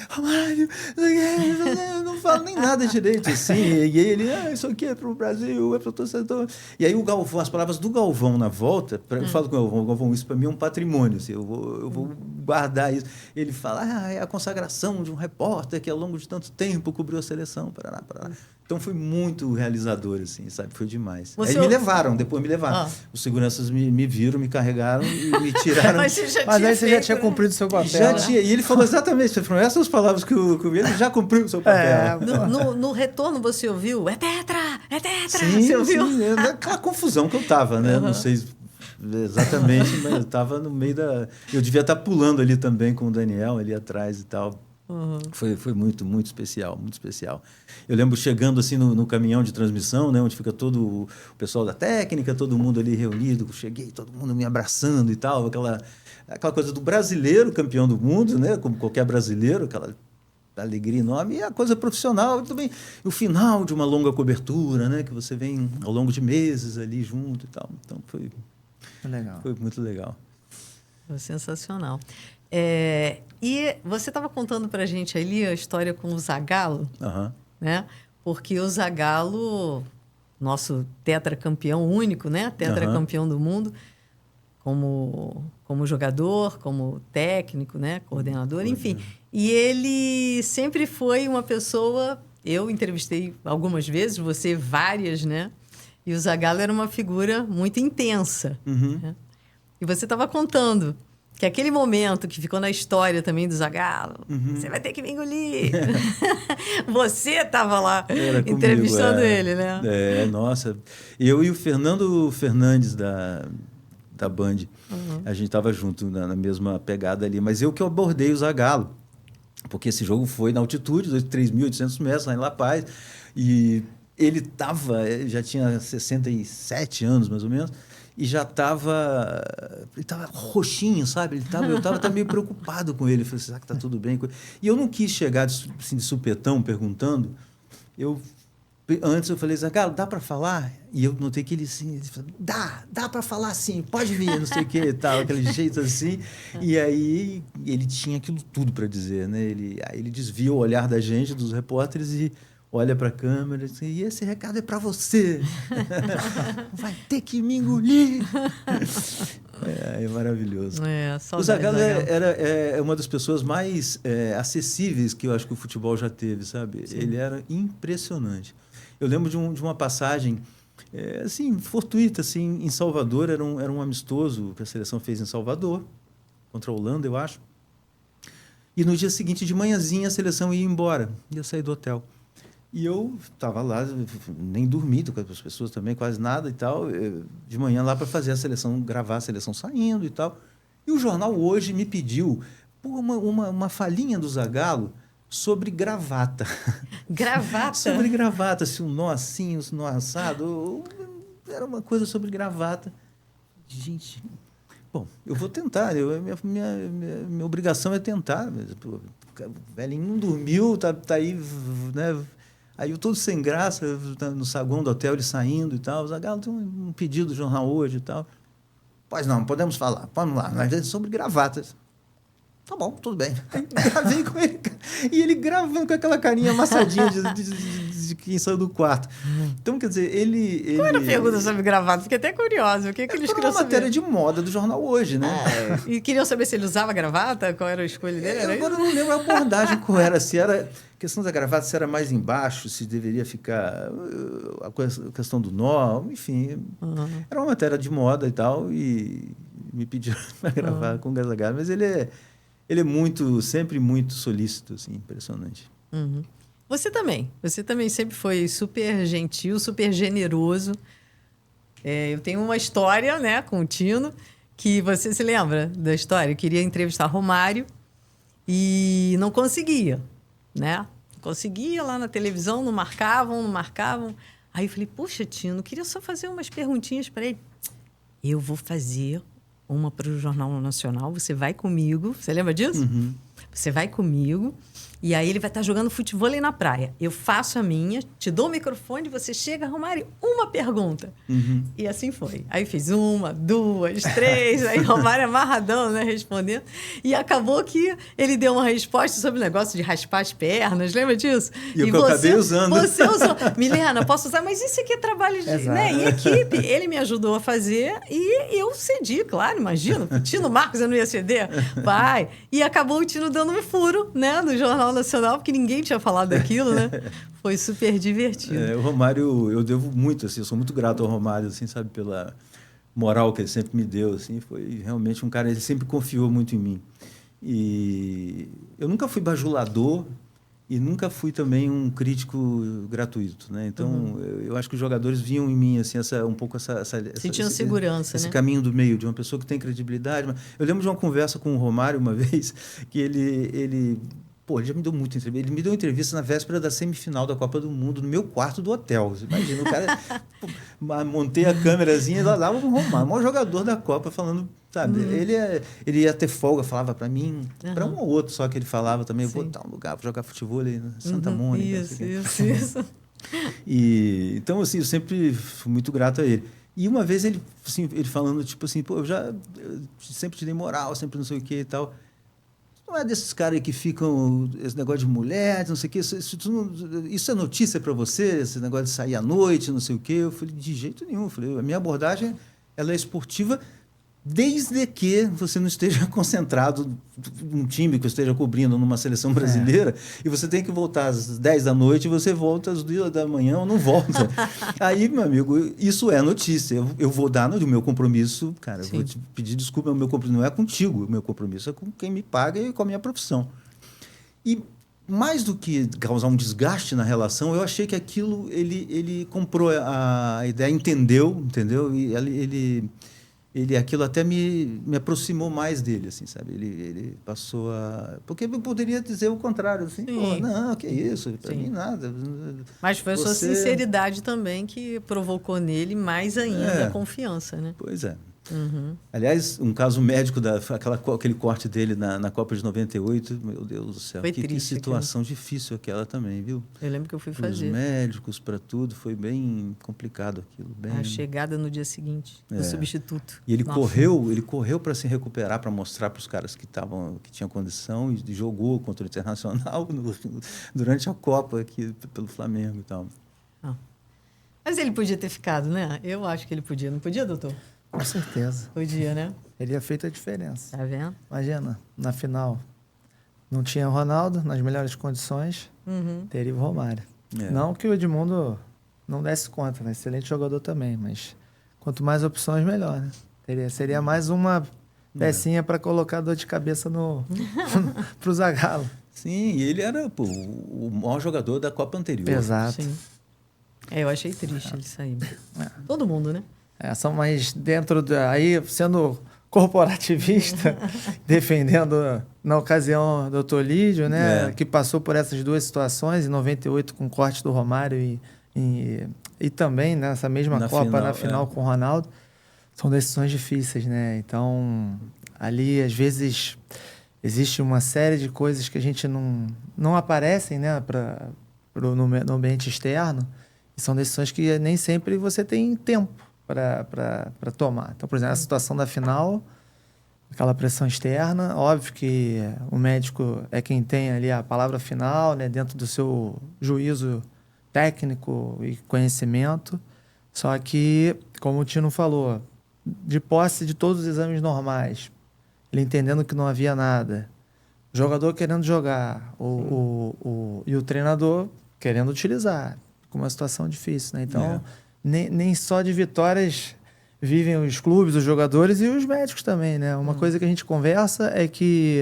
Romário, eu não falo nem nada direito, assim, e ele, isso aqui é para o Brasil, é para o torcedor. E aí o Galvão, as palavras do Galvão na volta, eu falo com o Galvão, isso para mim é um patrimônio, assim, eu vou guardar isso. Ele fala, é a consagração de um repórter que ao longo de tanto tempo cobriu a seleção, parará. Então foi muito realizador, assim, sabe? Foi demais. Aí depois me levaram. Os seguranças me viram, me carregaram e me tiraram. Mas aí você já tinha cumprido o seu papel. Já tinha. E ele falou exatamente, foram essas palavras que ele já cumpriu o seu papel. No retorno você ouviu, é tetra! Sim, você ouviu? Sim, aquela confusão que eu tava, né? Não sei exatamente, mas eu tava no meio da... Eu devia estar pulando ali também com o Daniel, ali atrás e tal. Foi muito, muito especial, muito especial. Eu lembro chegando assim no caminhão de transmissão, né, onde fica todo o pessoal da técnica, todo mundo ali reunido. Cheguei, todo mundo me abraçando e tal, aquela coisa do brasileiro campeão do mundo, né, como qualquer brasileiro, aquela alegria enorme, e a coisa profissional também, o final de uma longa cobertura, né, que você vem ao longo de meses ali junto e tal. Então foi muito legal. Foi sensacional. E você estava contando para a gente ali a história com o Zagallo, né? Porque o Zagallo, nosso tetracampeão único, né? Tetracampeão do mundo, como jogador, como técnico, né? Coordenador, enfim. E ele sempre foi uma pessoa... Eu entrevistei algumas vezes, você várias, né? E o Zagallo era uma figura muito intensa. Né? E você estava contando que aquele momento que ficou na história também do Zagallo, você vai ter que me engolir. Você estava lá entrevistando ele, né? Nossa. Eu e o Fernando Fernandes da Band, a gente estava junto na mesma pegada ali. Mas eu que abordei o Zagallo, porque esse jogo foi na altitude, 3.800 metros, lá em La Paz, e ele já tinha 67 anos, mais ou menos, e ele estava roxinho, sabe? Eu estava até meio preocupado com ele. Eu falei, será que está tudo bem? E eu não quis chegar assim, de supetão perguntando. Antes eu falei, Zagallo, dá para falar? E eu notei que ele falou, dá para falar sim, pode vir, não sei o que e tal, aquele jeito assim. E aí ele tinha aquilo tudo para dizer, né? Aí ele desvia o olhar da gente, dos repórteres, e olha para a câmera e diz, e esse recado é para você. Vai ter que me engolir. É maravilhoso. O Zagallo é uma das pessoas mais acessíveis que eu acho que o futebol já teve, sabe? Sim. Ele era impressionante. Eu lembro de uma passagem assim, fortuita, assim, em Salvador. Era um amistoso que a seleção fez em Salvador, contra a Holanda, eu acho. E no dia seguinte, de manhãzinha, a seleção ia embora. Ia sair do hotel. E eu estava lá, nem dormi, com as pessoas também, quase nada e tal, de manhã lá para fazer a seleção, gravar a seleção saindo e tal. E o jornal Hoje me pediu uma falinha do Zagallo sobre gravata. Gravata? Sobre gravata, se um nó assim, um nó assado. Era uma coisa sobre gravata. Gente, bom, eu vou tentar, minha obrigação é tentar. O velhinho não dormiu, tá aí, né? Aí eu todo sem graça, no saguão do hotel, ele saindo e tal. O Zagallo tem um pedido do jornal Hoje e tal. Pois não, podemos falar. Vamos lá, mas é sobre gravatas. Tá bom, tudo bem. Gravei com ele. E ele gravando com aquela carinha amassadinha de quem saiu do quarto. Então, quer dizer, ele... Qual era a pergunta sobre gravata? Fiquei até curiosa. O que eles queriam saber? Matéria de moda do jornal Hoje, né? E queriam saber se ele usava gravata? Qual era a escolha dele? Agora eu não lembro a abordagem qual era. Se era... A questão da gravata, se era mais embaixo, se deveria ficar... A questão do nó, enfim. Era uma matéria de moda e tal, e me pediram para gravar com o Zagallo. Mas ele é sempre muito solícito, assim, impressionante. Você também sempre foi super gentil, super generoso. Eu tenho uma história, né, com o Tino, que você se lembra da história? Eu queria entrevistar Romário e não conseguia, né? Não conseguia lá na televisão, não marcavam. Aí eu falei, poxa, Tino, queria só fazer umas perguntinhas para ele. eu vou fazer uma para o Jornal Nacional, você vai comigo. Você lembra disso? Uhum. Você vai comigo e aí ele vai estar jogando futebol aí na praia. Eu faço a minha, te dou o microfone, você chega, Romário, uma pergunta. Uhum. E assim foi. Aí fiz 1, 2, 3, aí Romário amarradão, né, respondendo. E acabou que ele deu uma resposta sobre o negócio de raspar as pernas, lembra disso? E eu acabei usando. Você usou. Milena, posso usar, mas isso aqui é trabalho de, né, em equipe. Ele me ajudou a fazer e eu cedi, claro, imagina. Tino Marcos, eu não ia ceder? Vai. E acabou o Tino dando um furo, né, no Jornal Nacional, porque ninguém tinha falado daquilo, né? Foi super divertido. O Romário, eu devo muito, assim, eu sou muito grato ao Romário, assim, sabe, pela moral que ele sempre me deu, assim, foi realmente um cara, ele sempre confiou muito em mim. E eu nunca fui bajulador e nunca fui também um crítico gratuito, né? Então, eu acho que os jogadores viam em mim, assim, sentiam segurança, esse né? caminho do meio, de uma pessoa que tem credibilidade. Eu lembro de uma conversa com o Romário uma vez, que ele já me deu muita entrevista. Ele me deu uma entrevista na véspera da semifinal da Copa do Mundo, no meu quarto do hotel. Você imagina, o cara... montei a câmerazinha e lá o Romário, o maior jogador da Copa, falando, sabe? Ele ia ter folga, falava para mim, para um ou outro só que ele falava também, eu vou dar um lugar, vou jogar futebol ali na Santa Mônica. Isso. E, então, assim, eu sempre fui muito grato a ele. E uma vez ele falando, tipo assim, pô, eu sempre te dei moral, sempre não sei o que e tal. Não é desses caras aí que ficam, esse negócio de mulher, não sei o quê, isso é notícia para você, esse negócio de sair à noite, não sei o quê. Eu falei, de jeito nenhum. Eu falei, a minha abordagem ela é esportiva desde que você não esteja concentrado num time que você esteja cobrindo numa seleção brasileira e você tem que voltar às 10 da noite e você volta às 2 da manhã ou não volta. Aí, meu amigo, isso é notícia. Eu vou dar no meu compromisso, cara, eu vou te pedir desculpa, o meu compromisso não é contigo, o meu compromisso é com quem me paga e com a minha profissão. E mais do que causar um desgaste na relação, eu achei que aquilo, ele comprou a ideia, entendeu? E aquilo até me aproximou mais dele, assim, sabe? Ele passou a... Porque eu poderia dizer o contrário, assim, não, que isso, para mim nada. Mas foi a sua sinceridade também que provocou nele mais ainda a confiança, né? Pois é. Aliás, um caso médico, aquele corte dele na Copa de 98, meu Deus do céu, que situação difícil aquela também, viu? Eu lembro que eu fui fazer. Os médicos, para tudo, foi bem complicado aquilo. A chegada no dia seguinte, do substituto. E ele correu para se recuperar, para mostrar para os caras que tinham condição e jogou contra o Internacional durante a Copa aqui pelo Flamengo e tal. Mas ele podia ter ficado, né? Eu acho que ele podia. Não podia, doutor? Com certeza. Podia, né? Ele ia feito a diferença. Tá vendo? Imagina, na final, não tinha o Ronaldo, nas melhores condições, teria o Romário. Não que o Edmundo não desse conta, né? Excelente jogador também, mas quanto mais opções, melhor, né? Seria mais uma pecinha para colocar dor de cabeça pro Zagallo. Sim, e ele era o maior jogador da Copa anterior. Exato. Sim. Eu achei triste ele sair. Todo mundo, né? São mais dentro aí, sendo corporativista, defendendo, na ocasião, o doutor Lídio, né? Que passou por essas duas situações, em 98 com o corte do Romário e também nessa mesma Copa, na final com o Ronaldo. São decisões difíceis, né? Então, ali, às vezes, existe uma série de coisas que a gente não aparecem, né? No ambiente externo. E são decisões que nem sempre você tem tempo para tomar. Então, por exemplo, a situação da final, aquela pressão externa, óbvio que o médico é quem tem ali a palavra final, né, dentro do seu juízo técnico e conhecimento, só que, como o Tino falou, de posse de todos os exames normais, ele entendendo que não havia nada, o jogador querendo jogar, e o treinador querendo utilizar, com uma situação difícil, né? Então, nem só de vitórias vivem os clubes, os jogadores e os médicos também, né? Uma coisa que a gente conversa é que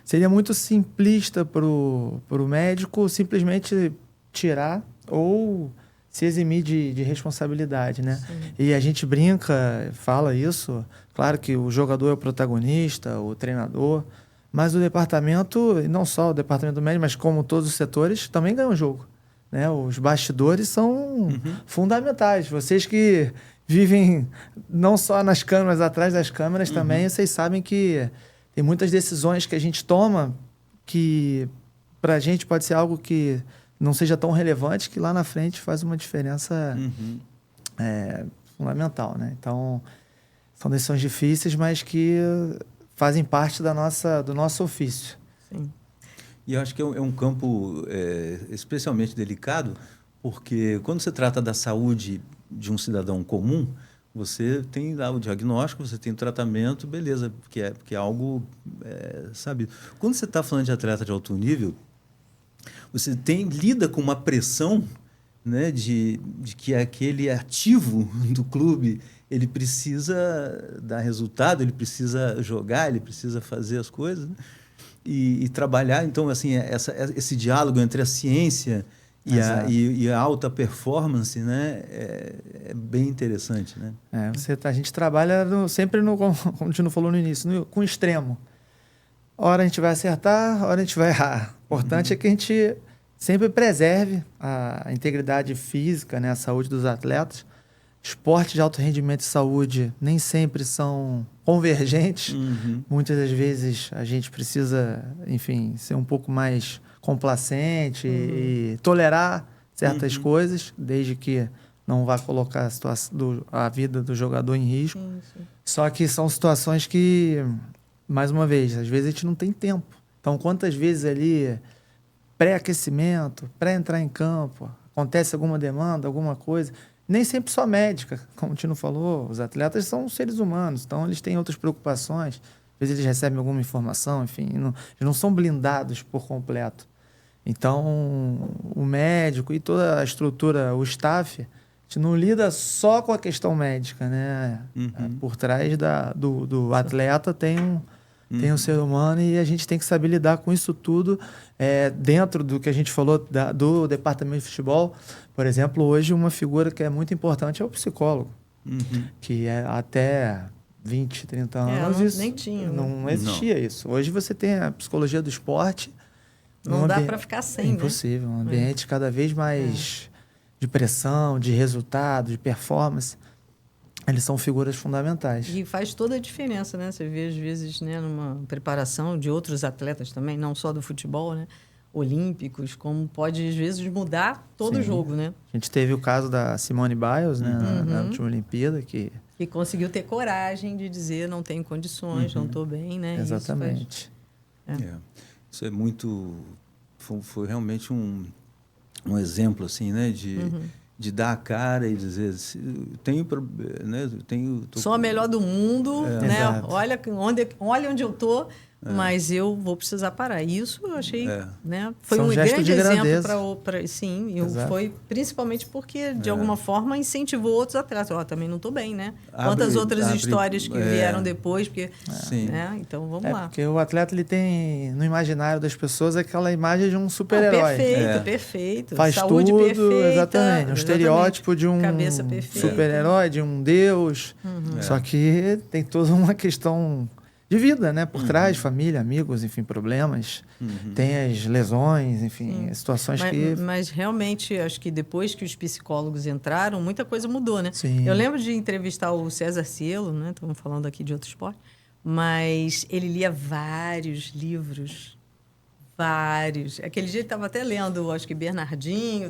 seria muito simplista pro médico simplesmente tirar ou se eximir de responsabilidade, né? Sim. E a gente brinca, fala isso, claro que o jogador é o protagonista, o treinador, mas o departamento, e não só o departamento médico, mas como todos os setores, também ganham o jogo. Né? Os bastidores são fundamentais. Vocês que vivem não só nas câmeras, atrás das câmeras também, vocês sabem que tem muitas decisões que a gente toma que para a gente pode ser algo que não seja tão relevante, que lá na frente faz uma diferença fundamental, né? Então, são decisões difíceis, mas que fazem parte do nosso ofício. Sim. E eu acho que é um campo especialmente delicado, porque quando se trata da saúde de um cidadão comum, você tem lá o diagnóstico, você tem o tratamento, beleza, porque é algo, sabe? Quando você está falando de atleta de alto nível, você lida com uma pressão, né, de que aquele ativo do clube ele precisa dar resultado, ele precisa jogar, ele precisa fazer as coisas, né? E trabalhar. Então, assim, esse diálogo entre a ciência e a alta performance, né, é bem interessante, né? A gente trabalha sempre, como a gente não falou no início, com extremo. Hora a gente vai acertar, hora a gente vai errar. O importante é que a gente sempre preserve a integridade física, né, a saúde dos atletas. Esporte de alto rendimento e saúde nem sempre são convergentes. Muitas das vezes a gente precisa, enfim, ser um pouco mais complacente e tolerar certas coisas, desde que não vá colocar a vida do jogador em risco. Só que são situações que, mais uma vez, às vezes a gente não tem tempo. Então, quantas vezes ali, pré-aquecimento, pré-entrar em campo, acontece alguma demanda, alguma coisa... Nem sempre só médica, como o Tino falou, os atletas são seres humanos, então eles têm outras preocupações, às vezes eles recebem alguma informação, enfim, eles não são blindados por completo. Então, o médico e toda a estrutura, o staff, a gente não lida só com a questão médica, né? Por trás do atleta tem um ser humano e a gente tem que saber lidar com isso tudo dentro do que a gente falou do departamento de futebol. Por exemplo, hoje uma figura que é muito importante é o psicólogo, que até 20, 30 anos isso nem tinha, não existia isso. Hoje você tem a psicologia do esporte. Não dá para ficar sem, né? Impossível. Um ambiente cada vez mais de pressão, de resultado, de performance. Eles são figuras fundamentais. E faz toda a diferença, né? Você vê, às vezes, né, numa preparação de outros atletas também, não só do futebol, né? Olímpicos, como pode, às vezes, mudar todo o jogo, né? A gente teve o caso da Simone Biles, né, na última Olimpíada, que conseguiu ter coragem de dizer não tenho condições, não estou bem, né? Exatamente. Isso é muito... Foi realmente um exemplo, assim, né? De dar a cara e dizer, sou a melhor do mundo, né? Exato. Olha onde eu estou, mas eu vou precisar parar. Isso eu achei, né? Foi São um gesto grande de exemplo para sim. Exato. Foi principalmente porque de alguma forma incentivou outros atletas. Também não estou bem, né? Quantas outras histórias que vieram depois, porque, né? Então vamos lá. Porque o atleta ele tem no imaginário das pessoas aquela imagem de um super-herói. Perfeito. Faz saúde tudo, perfeita, exatamente. Um estereótipo de um super-herói, de um deus. Só que tem toda uma questão de vida, né? Por trás, família, amigos, enfim, problemas. Tem as lesões, enfim, situações Mas realmente, acho que depois que os psicólogos entraram, muita coisa mudou, né? Sim. Eu lembro de entrevistar o César Cielo, né? Estamos falando aqui de outro esporte, mas ele lia vários livros. Vários. Aquele dia ele estava até lendo, acho que Bernardinho,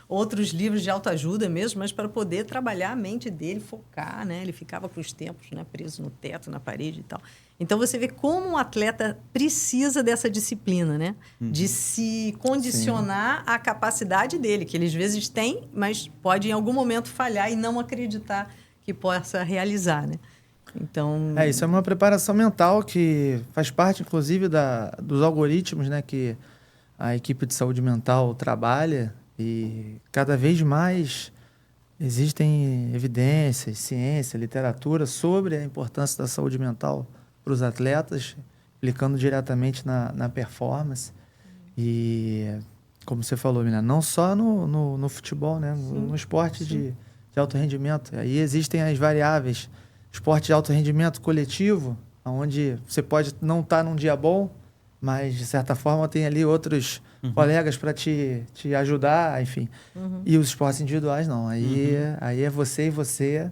outros livros de autoajuda mesmo, mas para poder trabalhar a mente dele, focar, né? Ele ficava com os tempos, né, preso no teto, na parede e tal. Então, você vê como um atleta precisa dessa disciplina, né? De se condicionar à capacidade dele, que ele às vezes tem, mas pode em algum momento falhar e não acreditar que possa realizar, né? Então... isso é uma preparação mental que faz parte, inclusive, dos algoritmos, né, que a equipe de saúde mental trabalha e cada vez mais existem evidências, ciência, literatura sobre a importância da saúde mental para os atletas, aplicando diretamente na performance. E, como você falou, Mina, não só no futebol, né, no esporte de alto rendimento. Aí existem as variáveis. Esporte de alto rendimento coletivo, onde você pode não estar num dia bom, mas de certa forma tem ali outros colegas para te ajudar, enfim. E os esportes individuais não. Aí é você e você.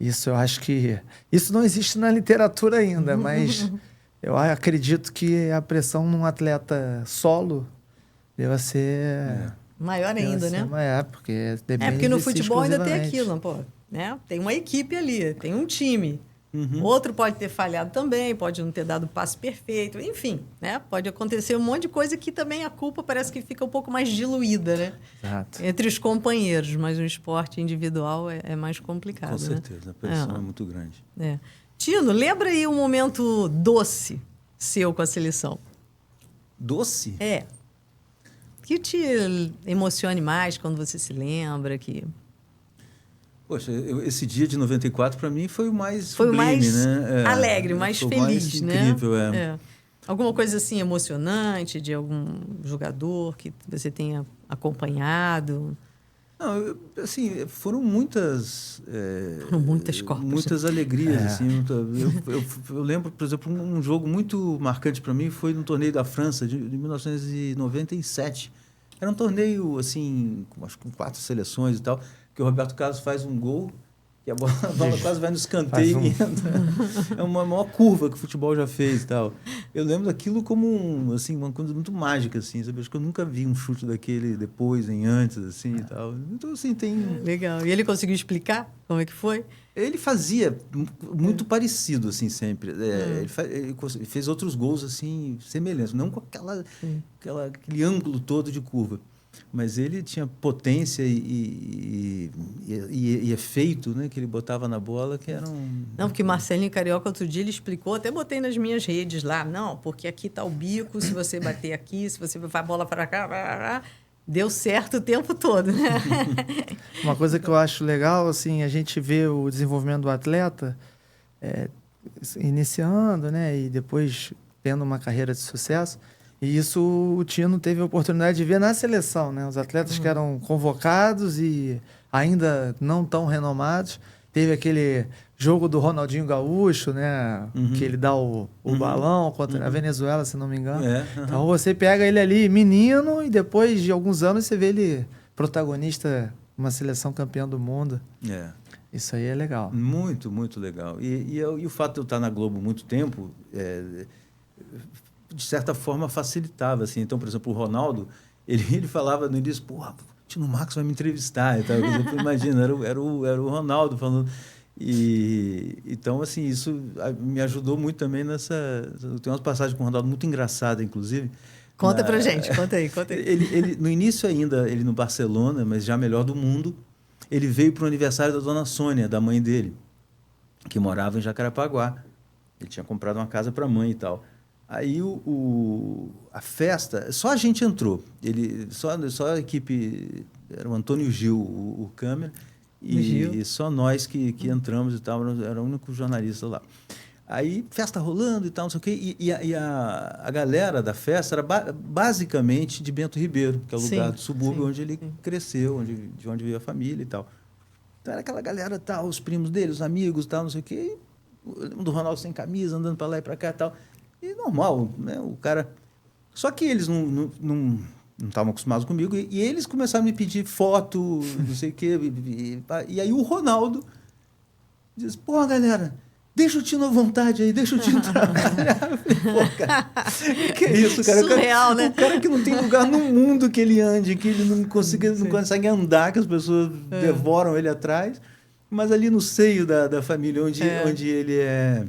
Isso eu acho que... Isso não existe na literatura ainda, mas eu acredito que a pressão num atleta solo deva ser... Maior ainda, né? Maior, porque depende porque no de si futebol ainda tem exclusivamente. aquilo, pô, né? Tem uma equipe ali, tem um time. Outro pode ter falhado também, pode não ter dado o passe perfeito, enfim, né? Pode acontecer um monte de coisa que também a culpa parece que fica um pouco mais diluída, né? Exato. Entre os companheiros, mas o esporte individual é mais complicado, Com certeza, a pressão é muito grande. né? Tino, lembra aí um momento doce seu com a seleção? Doce? Que te emocione mais quando você se lembra que... Poxa, esse dia de 94 para mim foi o mais Foi o sublime, mais né? alegre, mais foi feliz, o mais né? incrível, Alguma coisa assim emocionante de algum jogador que você tenha acompanhado? Não, assim, foram muitas... Foram muitas copas. Muitas alegrias, assim. Eu lembro, por exemplo, um jogo muito marcante para mim foi no torneio da França, de 1997. Era um torneio, assim, acho que com 4 seleções e tal, que o Roberto Carlos faz um gol, que a bola quase vai no escanteio e entra. É uma maior curva que o futebol já fez e tal. Eu lembro daquilo como uma coisa muito mágica, assim, sabe? Acho que eu nunca vi um chute daquele depois, nem antes, assim, e tal. Então, assim, tem... Legal. E ele conseguiu explicar como é que foi? Ele fazia muito parecido, assim, sempre. Ele fez outros gols, assim, semelhantes. Não com aquele ângulo todo de curva. Mas ele tinha potência e efeito, né, que ele botava na bola, que eram... Não, porque Marcelinho Carioca outro dia ele explicou, até botei nas minhas redes lá. Não, porque aqui está o bico, se você bater aqui, se você vai a bola para cá... Deu certo o tempo todo, né? Uma coisa que eu acho legal, assim, a gente vê o desenvolvimento do atleta iniciando, né? E depois tendo uma carreira de sucesso. E isso o Tino teve a oportunidade de ver na seleção, né? Os atletas que eram convocados e ainda não tão renomados. Teve aquele jogo do Ronaldinho Gaúcho, né? Que ele dá o balão contra a Venezuela, se não me engano. Então você pega ele ali, menino, e depois de alguns anos você vê ele protagonista de uma seleção campeã do mundo. Isso aí é legal. Muito, muito legal. E o fato de eu estar na Globo muito tempo, de certa forma, facilitava. Assim. Então, por exemplo, o Ronaldo, ele falava no início, porra, o Tino Marcos vai me entrevistar. E tal. Imagina, era o Ronaldo falando. Então, assim, isso me ajudou muito também nessa... Tem umas passagens com o Ronaldo muito engraçadas, inclusive. Conta pra gente, conta aí. Ele, no início ainda, ele no Barcelona, mas já melhor do mundo, ele veio para o aniversário da dona Sônia, da mãe dele, que morava em Jacarepaguá. Ele tinha comprado uma casa para a mãe e tal. Aí a festa, só a gente entrou. Só a equipe, era o Antônio Gil, o câmera, e só nós que entramos e tal, era o único jornalista lá. Aí, festa rolando e tal, não sei o quê, e a galera da festa era basicamente de Bento Ribeiro, que é o lugar do subúrbio onde ele cresceu, de onde veio a família e tal. Então, era aquela galera, tal, os primos dele, os amigos e tal, não sei o quê, e do Ronaldo sem camisa, andando para lá e para cá e tal. E normal, né? O cara... Só que eles não estavam acostumados comigo e eles começaram a me pedir foto, não sei o quê. E aí o Ronaldo diz, pô, galera, deixa o Tino à vontade aí, deixa o Tino trabalhar. Pô, cara, que é isso, cara? Surreal, né? O cara que não tem lugar no mundo que ele ande, que ele não consegue andar, que as pessoas devoram ele atrás, mas ali no seio da família, onde ele é...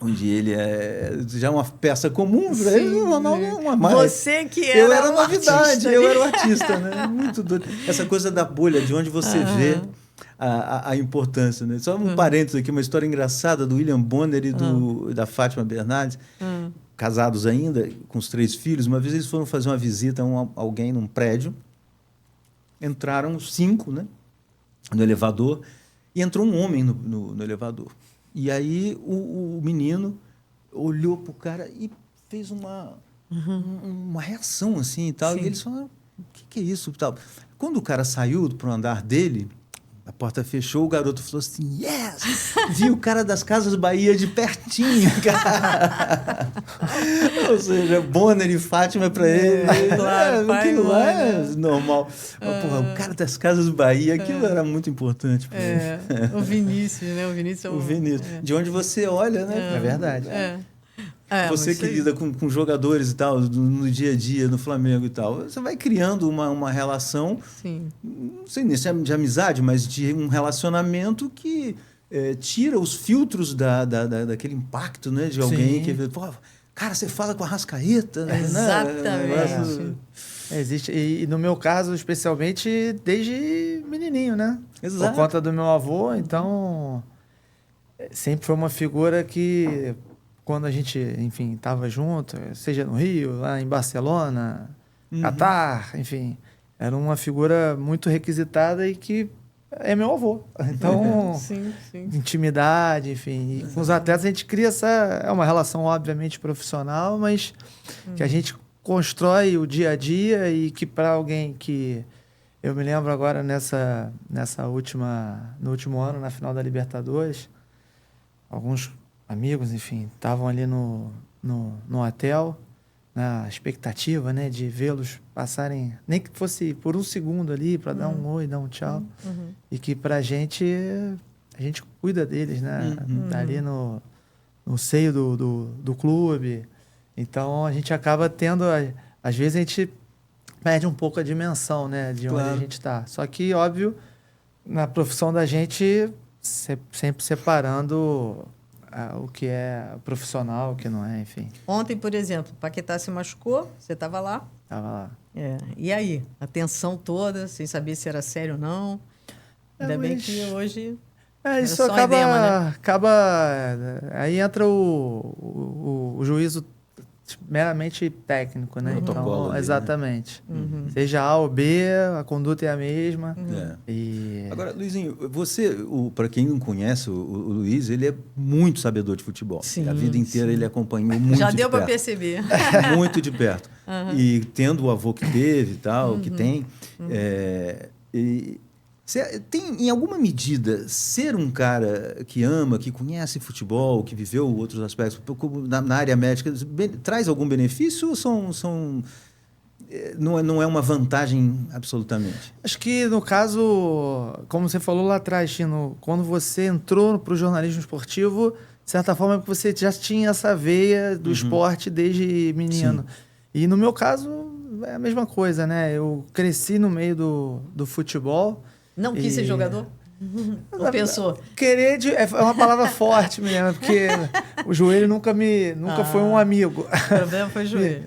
Onde ele é já uma peça comum, para ele, o Ronaldo é uma mais. Você que era eu era o novidade, artista. Eu era o artista, né? Muito doido. Essa coisa da bolha, de onde você vê a importância, né? Só um parênteses aqui, uma história engraçada do William Bonner e da Fátima Bernardes, casados ainda, com os 3 filhos. Uma vez eles foram fazer uma visita a alguém num prédio, entraram 5, né? No elevador, e entrou um homem no elevador. E aí o menino olhou para o cara e fez uma reação assim e tal. Sim. E eles falaram, o que é isso? Tal. Quando o cara saiu para o andar dele, A porta fechou, o garoto falou assim, yes! Viu o cara das Casas Bahia de pertinho, cara. Ou seja, Bonner e Fátima para ele. Claro, pai, aquilo lá mãe, é normal. Mas, porra, o cara das Casas Bahia, aquilo era muito importante para ele. O Vinícius, né? O Vinícius é O Vinícius. De onde você olha, né? É verdade. Você que lida com jogadores e tal, no dia a dia, no Flamengo e tal, você vai criando uma relação, Sim. não sei nem se é de amizade, mas de um relacionamento que tira os filtros daquele impacto, né? De alguém que... Pô, cara, você fala com a Arrascaeta, né? Exatamente. Existe. E no meu caso, especialmente, desde menininho, né? Exato. Por conta do meu avô, então... Sempre foi uma figura que... Quando a gente, enfim, estava junto, seja no Rio, lá em Barcelona, Catar, enfim, era uma figura muito requisitada e que é meu avô. Então, sim. intimidade, enfim. E com os atletas a gente cria é uma relação, obviamente, profissional, mas que a gente constrói o dia a dia e que para alguém que... Eu me lembro agora no último ano, na final da Libertadores, alguns amigos, enfim, estavam ali no hotel, na expectativa, né, de vê-los passarem, nem que fosse por um segundo ali, para dar um oi, dar um tchau. E que pra gente, a gente cuida deles, né? Tá ali no seio do clube. Então, a gente acaba tendo, às vezes a gente perde um pouco a dimensão, né, de onde a gente está. Só que, óbvio, na profissão da gente, sempre separando o que é profissional, o que não é, enfim. Ontem, por exemplo, o Paquetá se machucou, você estava lá? Estava lá. E aí? A tensão toda, sem saber se era sério ou não. Ainda bem que hoje... isso acaba... Aí entra o juízo meramente técnico, né? Protocolo então, exatamente. Né? Seja A ou B, a conduta é a mesma. Agora, Luizinho, você, para quem não conhece, o Luiz, ele é muito sabedor de futebol. Sim, a vida inteira ele acompanhou muito Já de deu perto. para perceber. Muito de perto. E tendo o avô que teve e tal, que tem... tem, em alguma medida, ser um cara que ama, que conhece futebol, que viveu outros aspectos, na área médica, traz algum benefício ou não é uma vantagem absolutamente? Acho que, no caso, como você falou lá atrás, Chino, quando você entrou para o jornalismo esportivo, de certa forma, você já tinha essa veia do esporte desde menino. Sim. E, no meu caso, é a mesma coisa, né? Eu cresci no meio do futebol. Não quis ser jogador? Ou pensou? Querer é uma palavra forte, menina, porque o joelho nunca foi um amigo. O problema foi o joelho.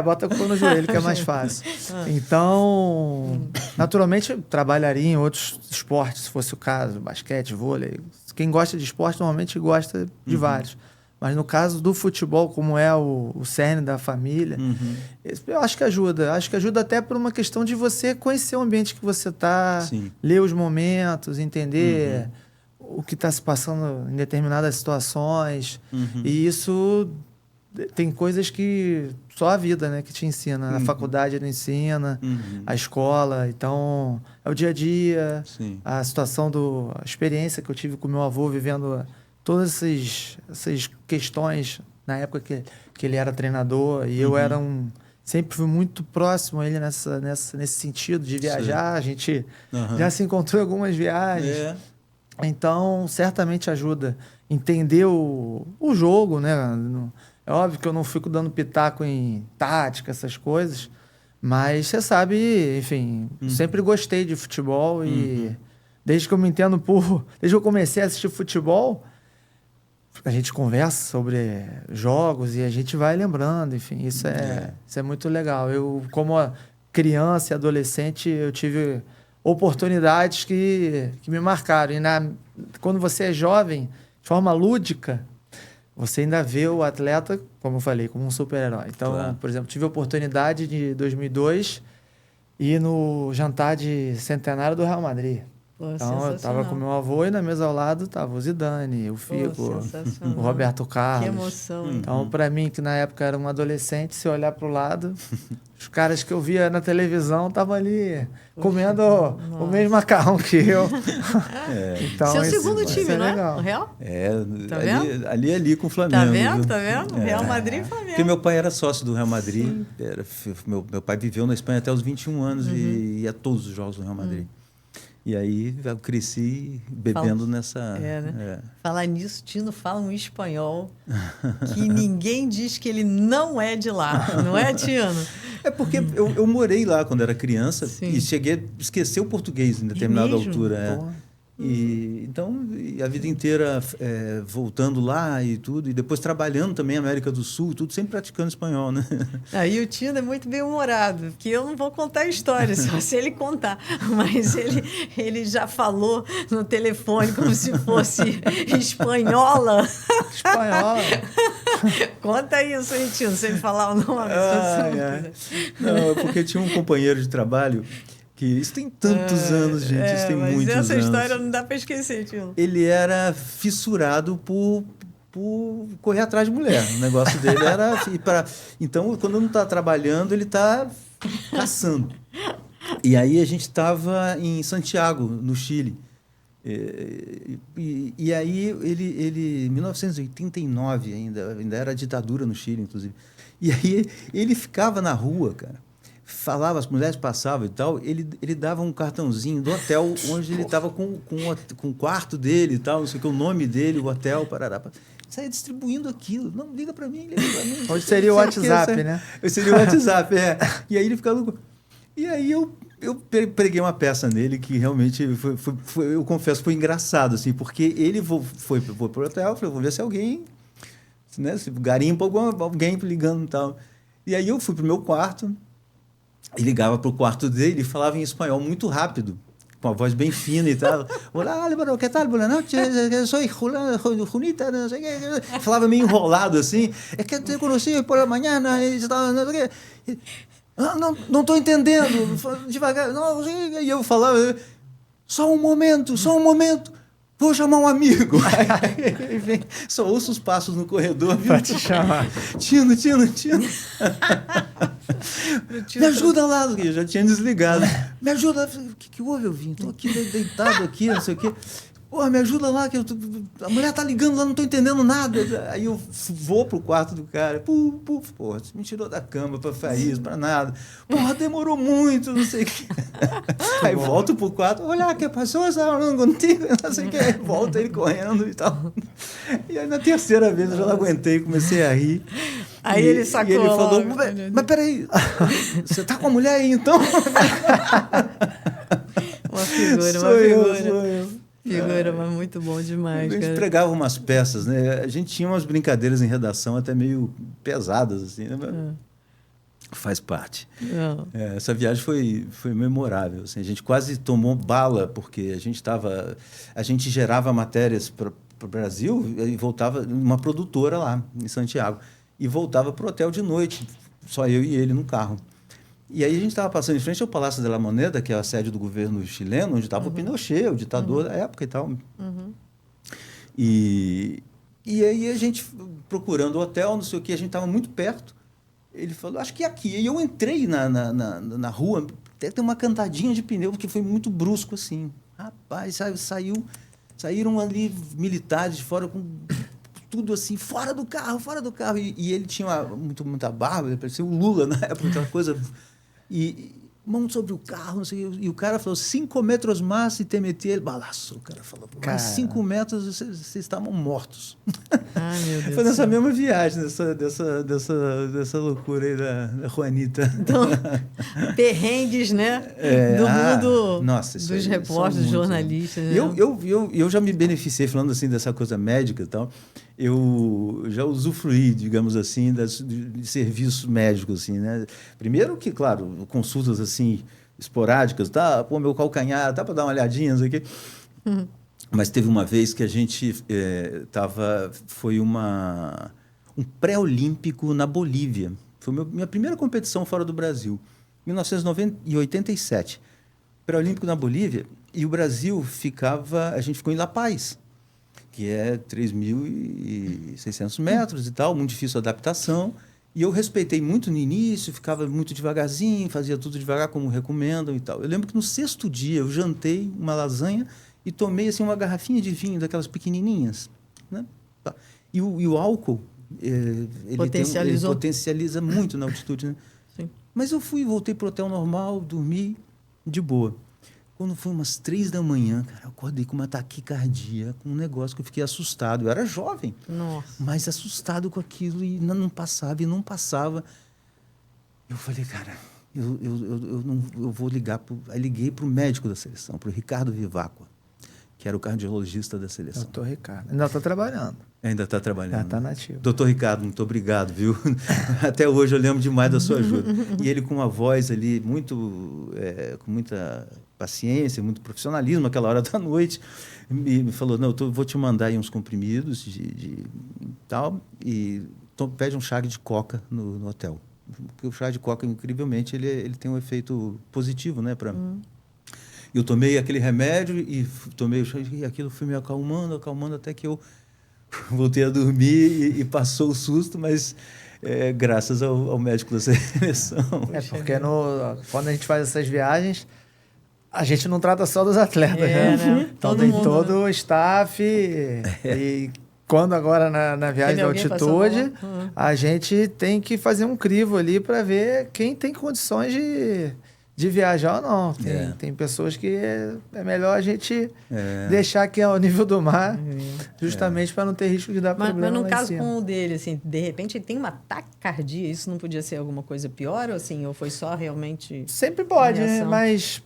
Bota a culpa no joelho, que é mais fácil. Então, naturalmente, trabalharia em outros esportes, se fosse o caso, basquete, vôlei. Quem gosta de esporte, normalmente gosta de vários. Mas no caso do futebol, como é o cerne da família, eu acho que ajuda. Acho que ajuda até por uma questão de você conhecer o ambiente que você está, ler os momentos, entender o que está se passando em determinadas situações. E isso tem coisas que só a vida, né, que te ensina. A faculdade não ensina, a escola. Então, é o dia a dia, a situação a experiência que eu tive com meu avô vivendo... Todas essas questões, na época que ele era treinador, e eu sempre fui muito próximo a ele nesse sentido de viajar. A gente já se encontrou em algumas viagens. Então, certamente ajuda. Entender o jogo, né? É óbvio que eu não fico dando pitaco em tática, essas coisas, mas você sabe, enfim, sempre gostei de futebol e desde que eu me entendo desde que eu comecei a assistir futebol, a gente conversa sobre jogos e a gente vai lembrando, enfim, isso é muito legal. Eu, como criança e adolescente, eu tive oportunidades que me marcaram. E quando você é jovem, de forma lúdica, você ainda vê o atleta, como eu falei, como um super-herói. Então, por exemplo, tive a oportunidade de 2002 ir no jantar de centenário do Real Madrid. Pô, Então, eu tava com meu avô e na mesa ao lado tava o Zidane, o Figo, o Roberto Carlos. Que emoção. Então, para mim, que na época era um adolescente, se eu olhar para o lado, os caras que eu via na televisão estavam ali comendo o mesmo macarrão que eu. Então, seu segundo time, não é? Legal. O Real? Tá ali com o Flamengo. Tá vendo? Tá vendo? Real Madrid e Flamengo. Porque meu pai era sócio do Real Madrid. Meu pai viveu na Espanha até os 21 anos e ia a todos os jogos do Real Madrid. E aí eu cresci bebendo nessa... né? Falar nisso, Tino fala um espanhol que ninguém diz que ele não é de lá. Não é, Tino? É porque eu morei lá quando era criança e cheguei a esquecer o português em determinada altura. Então, a vida inteira voltando lá e tudo, e depois trabalhando também na América do Sul, tudo sempre praticando espanhol, né? Aí o Tino é muito bem-humorado, porque eu não vou contar a história, só se ele contar. Mas ele já falou no telefone como se fosse espanhola. Espanhola. Conta isso, hein, Tino, sem falar o nome. Não, é porque tinha um companheiro de trabalho que isso tem tantos anos, gente, isso tem muitos anos. Mas essa história não dá para esquecer, Tino. Ele era fissurado por correr atrás de mulher. O negócio dele era... Então, quando não está trabalhando, ele está caçando. E aí a gente estava em Santiago, no Chile. E aí ele... 1989 ainda era ditadura no Chile, inclusive. E aí ele ficava na rua, cara. Falava, as mulheres passavam e tal, ele dava um cartãozinho do hotel onde ele estava com o quarto dele e tal, não sei o que, o nome dele, o hotel, parará. Saia distribuindo aquilo. Não, liga para mim, liga para mim. Hoje seria o WhatsApp, né? Seria o WhatsApp, E aí ele ficava louco. E aí eu preguei uma peça nele que realmente foi, eu confesso, foi engraçado, assim, porque ele foi para o hotel, falou, vou ver se alguém, né, se garimpa alguém ligando e tal. E aí eu fui para o meu quarto, e ligava para o quarto dele e falava em espanhol muito rápido, com a voz bem fina e tal. Olá, Álvaro, que tal? Boa noite, sou Junita, não sei o que. Falava meio enrolado assim. É que eu te conheci por la mañana e estava... Não estou entendendo. Devagar. Não, e eu falava, só um momento. Vou chamar um amigo. Aí vem, só ouço os passos no corredor. Para te chamar. Tino. Me ajuda lá. Eu já tinha desligado. Me ajuda. O que houve, Elvinho? Estou aqui deitado aqui, não sei o quê. Pô, me ajuda lá, que a mulher tá ligando lá, não tô entendendo nada. Aí eu vou pro quarto do cara. Porra, me tirou da cama pra isso, pra nada. Porra, demorou muito, não sei o quê. Aí volto pro quarto, olha, que passou, falando contigo, não sei o quê. Aí volta ele correndo e tal. E aí na terceira vez eu já não aguentei, comecei a rir. Aí ele sacou. E ele falou, mas peraí, você tá com a mulher aí então? Uma figura. Sou eu. Figura, mas muito bom demais, A gente cara. pregava umas peças, né? A gente tinha umas brincadeiras em redação até meio pesadas, assim, né? Faz parte. Essa viagem foi memorável. Assim. A gente quase tomou bala, porque a gente gerava matérias para o Brasil e voltava uma produtora lá em Santiago. E voltava para o hotel de noite, só eu e ele no carro. E aí a gente estava passando em frente ao Palácio de la Moneda, que é a sede do governo chileno, onde estava o Pinochet, o ditador da época e tal. E aí a gente, procurando o hotel, não sei o que, a gente estava muito perto. Ele falou, acho que é aqui. E eu entrei na rua, até tem uma cantadinha de pneu, porque foi muito brusco assim. Rapaz, saíram ali militares de fora com... tudo assim, fora do carro. E ele tinha muita barba, ele parecia o Lula na época, aquela coisa... E mão sobre o carro, não sei, e o cara falou, 5 metros mais e te meti el balaço. O cara falou, mais 5 metros vocês estavam mortos. Ai, meu Deus. Foi nessa mesma viagem, dessa loucura aí da Juanita. Então, perrengues, né? Do mundo dos repórteres, dos jornalistas. Né? Eu já me beneficiei, falando assim dessa coisa médica e tal, eu já usufruí, digamos assim, de serviços médicos, assim, né? Primeiro que, claro, consultas assim, esporádicas, tá? Pô, meu calcanhar, dá para dar uma olhadinha, não sei o quê. Mas teve uma vez que a gente foi um pré-olímpico na Bolívia. Foi minha primeira competição fora do Brasil, 1987. Pré-olímpico na Bolívia, E o Brasil a gente ficou em La Paz, que é 3.600 metros e tal, muito difícil a adaptação. E eu respeitei muito no início, ficava muito devagarzinho, fazia tudo devagar, como recomendam e tal. Eu lembro que no 6º dia eu jantei uma lasanha e tomei assim, uma garrafinha de vinho, daquelas pequenininhas. Né? E o álcool, ele potencializa muito na altitude. Né? Sim. Mas eu voltei para o hotel normal, dormi de boa. Quando foi umas 3 da manhã, cara, eu acordei com uma taquicardia, com um negócio que eu fiquei assustado. Eu era jovem, mas assustado com aquilo e não passava, e não passava. Eu falei, cara, eu vou ligar. Aí liguei para o médico da seleção, para o Ricardo Vivacqua, que era o cardiologista da seleção. Doutor Ricardo. Ainda está trabalhando. Ainda está trabalhando. Já está nativo. Doutor Ricardo, muito obrigado, viu? Até hoje eu lembro demais da sua ajuda. E ele com uma voz ali com muita paciência, muito profissionalismo, aquela hora da noite, me falou, não, vou te mandar aí uns comprimidos de tal, e pede um chá de coca no hotel. Porque o chá de coca, incrivelmente, ele tem um efeito positivo, né? Eu tomei aquele remédio e tomei o chá, e aquilo foi me acalmando, até que eu voltei a dormir e passou o susto, mas graças ao médico da seleção. Porque quando a gente faz essas viagens, a gente não trata só dos atletas, né? Então tem todo o staff e quando agora na viagem de altitude, a gente tem que fazer um crivo ali para ver quem tem condições de viajar ou não. Tem pessoas que é melhor a gente deixar aqui ao nível do mar, justamente para não ter risco de dar problema. Mas no caso com o dele, assim, de repente ele tem uma taquicardia, isso não podia ser alguma coisa pior, ou assim, ou foi só realmente... Sempre pode, né? Mas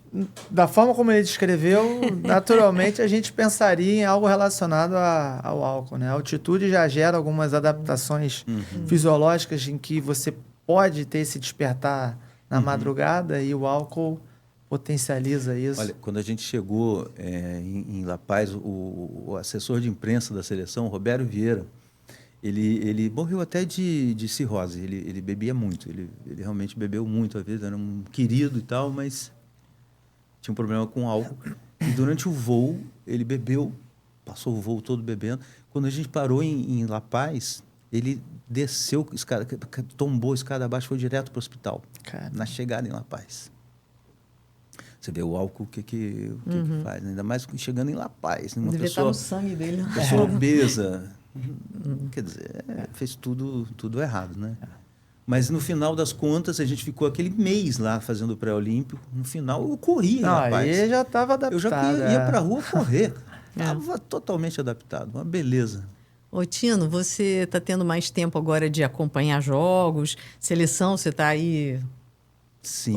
da forma como ele descreveu, naturalmente a gente pensaria em algo relacionado ao álcool, né? A altitude já gera algumas adaptações fisiológicas em que você pode ter esse despertar na madrugada, e o álcool potencializa isso. Olha, quando a gente chegou em La Paz, o assessor de imprensa da seleção, Roberto Vieira, ele morreu até de cirrose. Ele bebia muito, ele realmente bebeu muito, às vezes era um querido e tal, mas tinha um problema com álcool. E durante o voo, ele bebeu, passou o voo todo bebendo. Quando a gente parou em La Paz, ele desceu, tombou a escada abaixo, foi direto para o hospital, na chegada em La Paz. Você vê o álcool, o que faz, né? Ainda mais chegando em La Paz. Uma Deve estar no sangue dele. Uma pessoa obesa. Quer dizer, fez tudo errado, né? Mas no final das contas, a gente ficou aquele mês lá fazendo o pré-olímpico. No final, eu corria em La Paz. Aí já estava adaptado. Eu já ia para a rua correr. Estava totalmente adaptado. Uma beleza. Ô, Tino, você está tendo mais tempo agora de acompanhar jogos, seleção, você está aí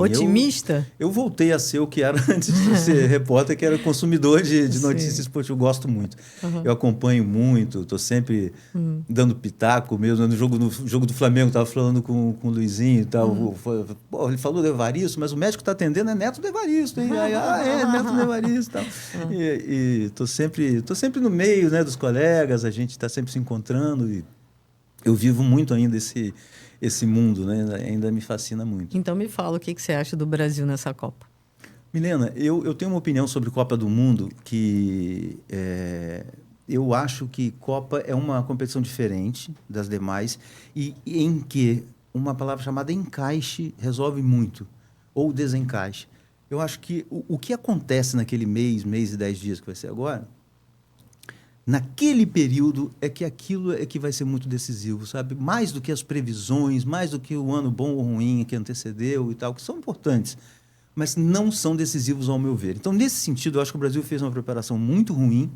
otimista? Eu voltei a ser o que era antes de ser repórter, que era consumidor de notícias esportivas. Eu gosto muito. Eu acompanho muito, estou sempre dando pitaco mesmo. No jogo do Flamengo, estava falando com o Luizinho e tal. Ele falou do Evaristo, mas o médico está atendendo é Neto do Evaristo. Hein? Neto do Evaristo e tal. E estou sempre no meio, né, dos colegas, a gente está sempre se encontrando e eu vivo muito ainda esse mundo, né? Ainda me fascina muito. Então me fala o que você acha do Brasil nessa Copa. Milena, eu tenho uma opinião sobre Copa do Mundo que eu acho que Copa é uma competição diferente das demais e em que uma palavra chamada encaixe resolve muito, ou desencaixe. Eu acho que o que acontece naquele mês e 10 dias que vai ser agora, naquele período é que aquilo é que vai ser muito decisivo, sabe? Mais do que as previsões, mais do que o ano bom ou ruim que antecedeu e tal, que são importantes, mas não são decisivos ao meu ver. Então, nesse sentido, eu acho que o Brasil fez uma preparação muito ruim,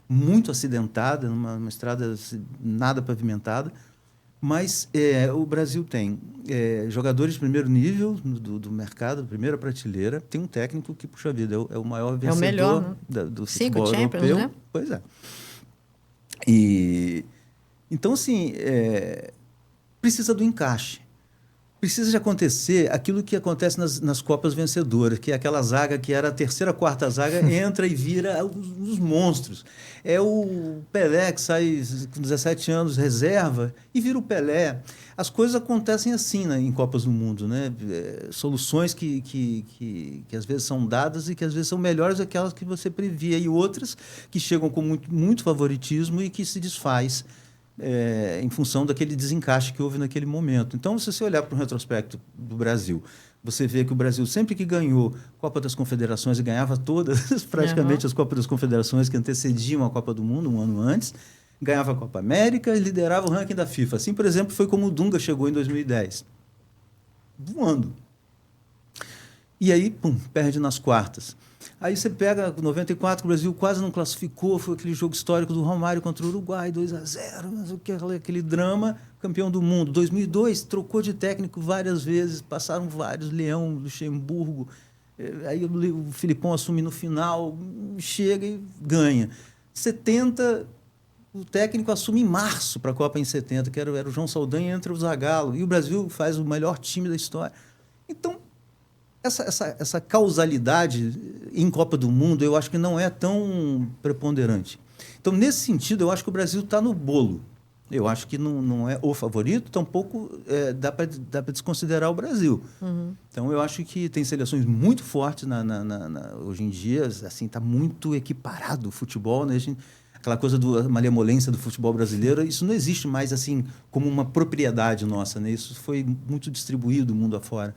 muito acidentada, numa estrada nada pavimentada, mas o Brasil tem jogadores de primeiro nível do mercado, primeira prateleira, tem um técnico que, puxa vida, é o maior vencedor melhor, né? do futebol 5 europeu. Champions, né? Pois é. E, então, assim, precisa do encaixe. precisa de acontecer aquilo que acontece nas Copas vencedoras, que é aquela zaga que era a terceira, quarta zaga, entra e vira os monstros. É o Pelé que sai com 17 anos, reserva, e vira o Pelé. As coisas acontecem assim, né, em Copas do Mundo, né? Soluções que às vezes são dadas e que às vezes são melhores do que aquelas que você previa, e outras que chegam com muito favoritismo e que se desfaz em função daquele desencaixe que houve naquele momento. Então, se você olhar para o retrospecto do Brasil, você vê que o Brasil, sempre que ganhou Copa das Confederações, e ganhava todas, praticamente, as Copas das Confederações que antecediam a Copa do Mundo, um ano antes, ganhava a Copa América e liderava o ranking da FIFA. Assim, por exemplo, foi como o Dunga chegou em 2010. Voando. E aí, pum, perde nas quartas. Aí você pega 94, o Brasil quase não classificou, foi aquele jogo histórico do Romário contra o Uruguai, 2-0, aquele drama, campeão do mundo. 2002, trocou de técnico várias vezes, passaram vários, Leão, Luxemburgo, aí o Filipão assume no final, chega e ganha. 70, o técnico assume em março para a Copa em 70, que era o João Saldanha, entra o Zagallo, e o Brasil faz o melhor time da história. Então, essa causalidade em Copa do Mundo, eu acho que não é tão preponderante. Então, nesse sentido, eu acho que o Brasil está no bolo. Eu acho que não é o favorito, tampouco dá para desconsiderar o Brasil. Uhum. Então, eu acho que tem seleções muito fortes hoje em dia, assim, está muito equiparado o futebol, né? Aquela coisa da malemolência do futebol brasileiro, isso não existe mais assim como uma propriedade nossa, né? Isso foi muito distribuído mundo afora.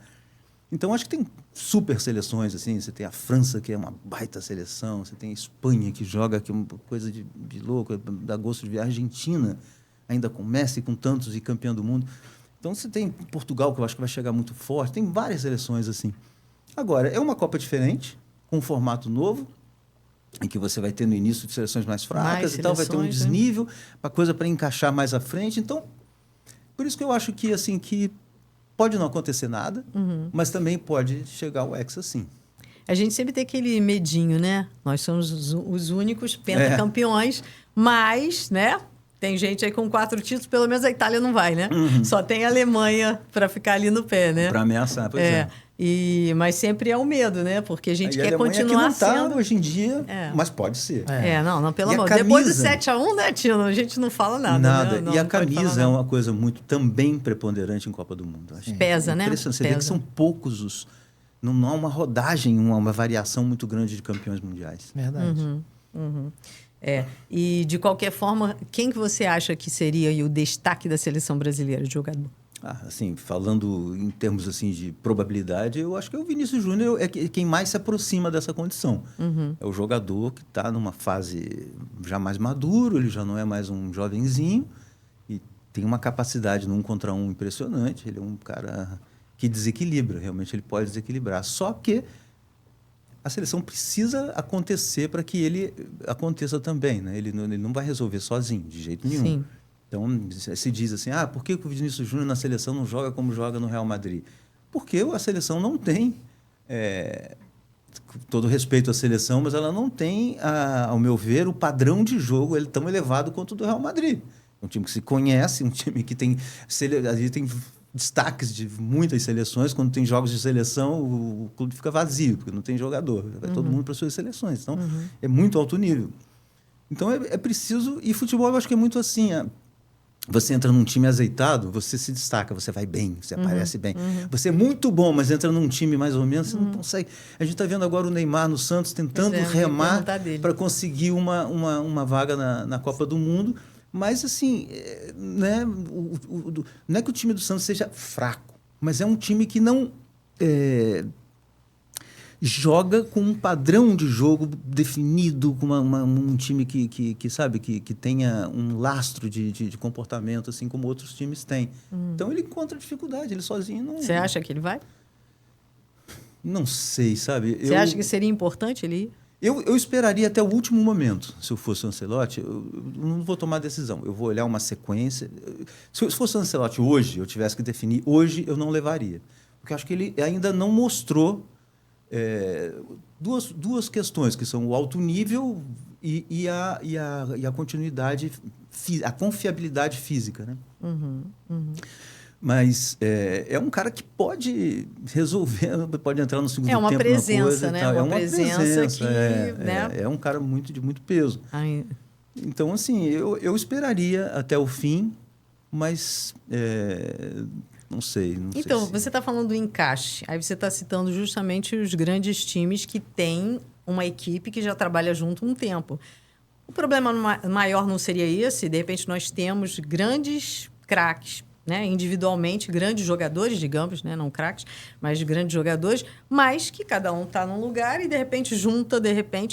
Então, acho que tem super seleções, assim, você tem a França, que é uma baita seleção, você tem a Espanha, que joga, que é uma coisa de louco, dá gosto de ver a Argentina, ainda com Messi, com tantos, e campeão do mundo. Então, você tem Portugal, que eu acho que vai chegar muito forte, tem várias seleções assim. Agora, é uma Copa diferente, com um formato novo, em que você vai ter no início de seleções mais fracas e tal, vai ter um desnível, uma coisa para encaixar mais à frente. Então, por isso que eu acho que, assim, que pode não acontecer nada, mas também pode chegar ao Hexa, sim. A gente sempre tem aquele medinho, né? Nós somos os únicos pentacampeões, mas, né? Tem gente aí com 4 títulos, pelo menos a Itália não vai, né? Só tem a Alemanha para ficar ali no pé, né? Para ameaçar, pois é. Mas sempre é o medo, né? Porque a gente quer continuar que não tá sendo... hoje em dia, mas pode ser. Não, pelo amor. Depois do 7-1, né, Tino? A gente não fala nada. Né? E a camisa é uma coisa muito também preponderante em Copa do Mundo. Acho pesa, né? Você vê que são poucos os... Não há uma rodagem, uma variação muito grande de campeões mundiais. Verdade. E, de qualquer forma, quem que você acha que seria o destaque da seleção brasileira de jogador? Assim, falando em termos assim, de probabilidade, eu acho que o Vinícius Júnior é quem mais se aproxima dessa condição. É o jogador que está numa fase já mais maduro, ele já não é mais um jovenzinho e tem uma capacidade no 1 contra 1 impressionante. Ele é um cara que desequilibra, realmente ele pode desequilibrar. Só que a seleção precisa acontecer para que ele aconteça também, né? Ele não vai resolver sozinho, de jeito nenhum. Sim. Então, se diz assim, por que o Vinícius Júnior na seleção não joga como joga no Real Madrid? Porque a seleção não tem, todo respeito à seleção, mas ela não tem, ao meu ver, o padrão de jogo tão elevado quanto o do Real Madrid. É um time que se conhece, um time que tem destaques de muitas seleções. Quando tem jogos de seleção, o clube fica vazio, porque não tem jogador. Vai todo mundo para suas seleções. Então, é muito alto nível. Então, é preciso... E futebol, eu acho que é muito assim... Você entra num time azeitado, você se destaca, você vai bem, você aparece bem. Você é muito bom, mas entra num time mais ou menos, você não consegue. A gente está vendo agora o Neymar no Santos tentando remar para conseguir uma vaga na Copa do Mundo. Mas, assim, né, não é que o time do Santos seja fraco, mas é um time que não joga com um padrão de jogo definido, com um time que sabe, que tenha um lastro de comportamento, assim como outros times têm. Então, ele encontra dificuldade, ele sozinho não... Você acha que ele vai? Não sei, sabe? Você acha que seria importante ele ir? Eu esperaria até o último momento. Se eu fosse o Ancelotti, eu não vou tomar decisão. Eu vou olhar uma sequência. Se fosse o Ancelotti hoje, eu tivesse que definir, hoje eu não levaria. Porque eu acho que ele ainda não mostrou duas questões, que são o alto nível e a continuidade, a confiabilidade física. Né? Mas é um cara que pode resolver, pode entrar no segundo tempo. É uma presença, coisa, né? Tal. Uma presença que... né? É um cara de muito peso. Ai. Então, assim, eu esperaria até o fim, mas não sei. Então, se... você está falando do encaixe. Aí você está citando justamente os grandes times que têm uma equipe que já trabalha junto um tempo. O problema maior não seria esse? De repente, nós temos grandes craques, né? Individualmente, grandes jogadores, digamos, né? Não craques, mas grandes jogadores, mas que cada um está num lugar e, de repente, junta,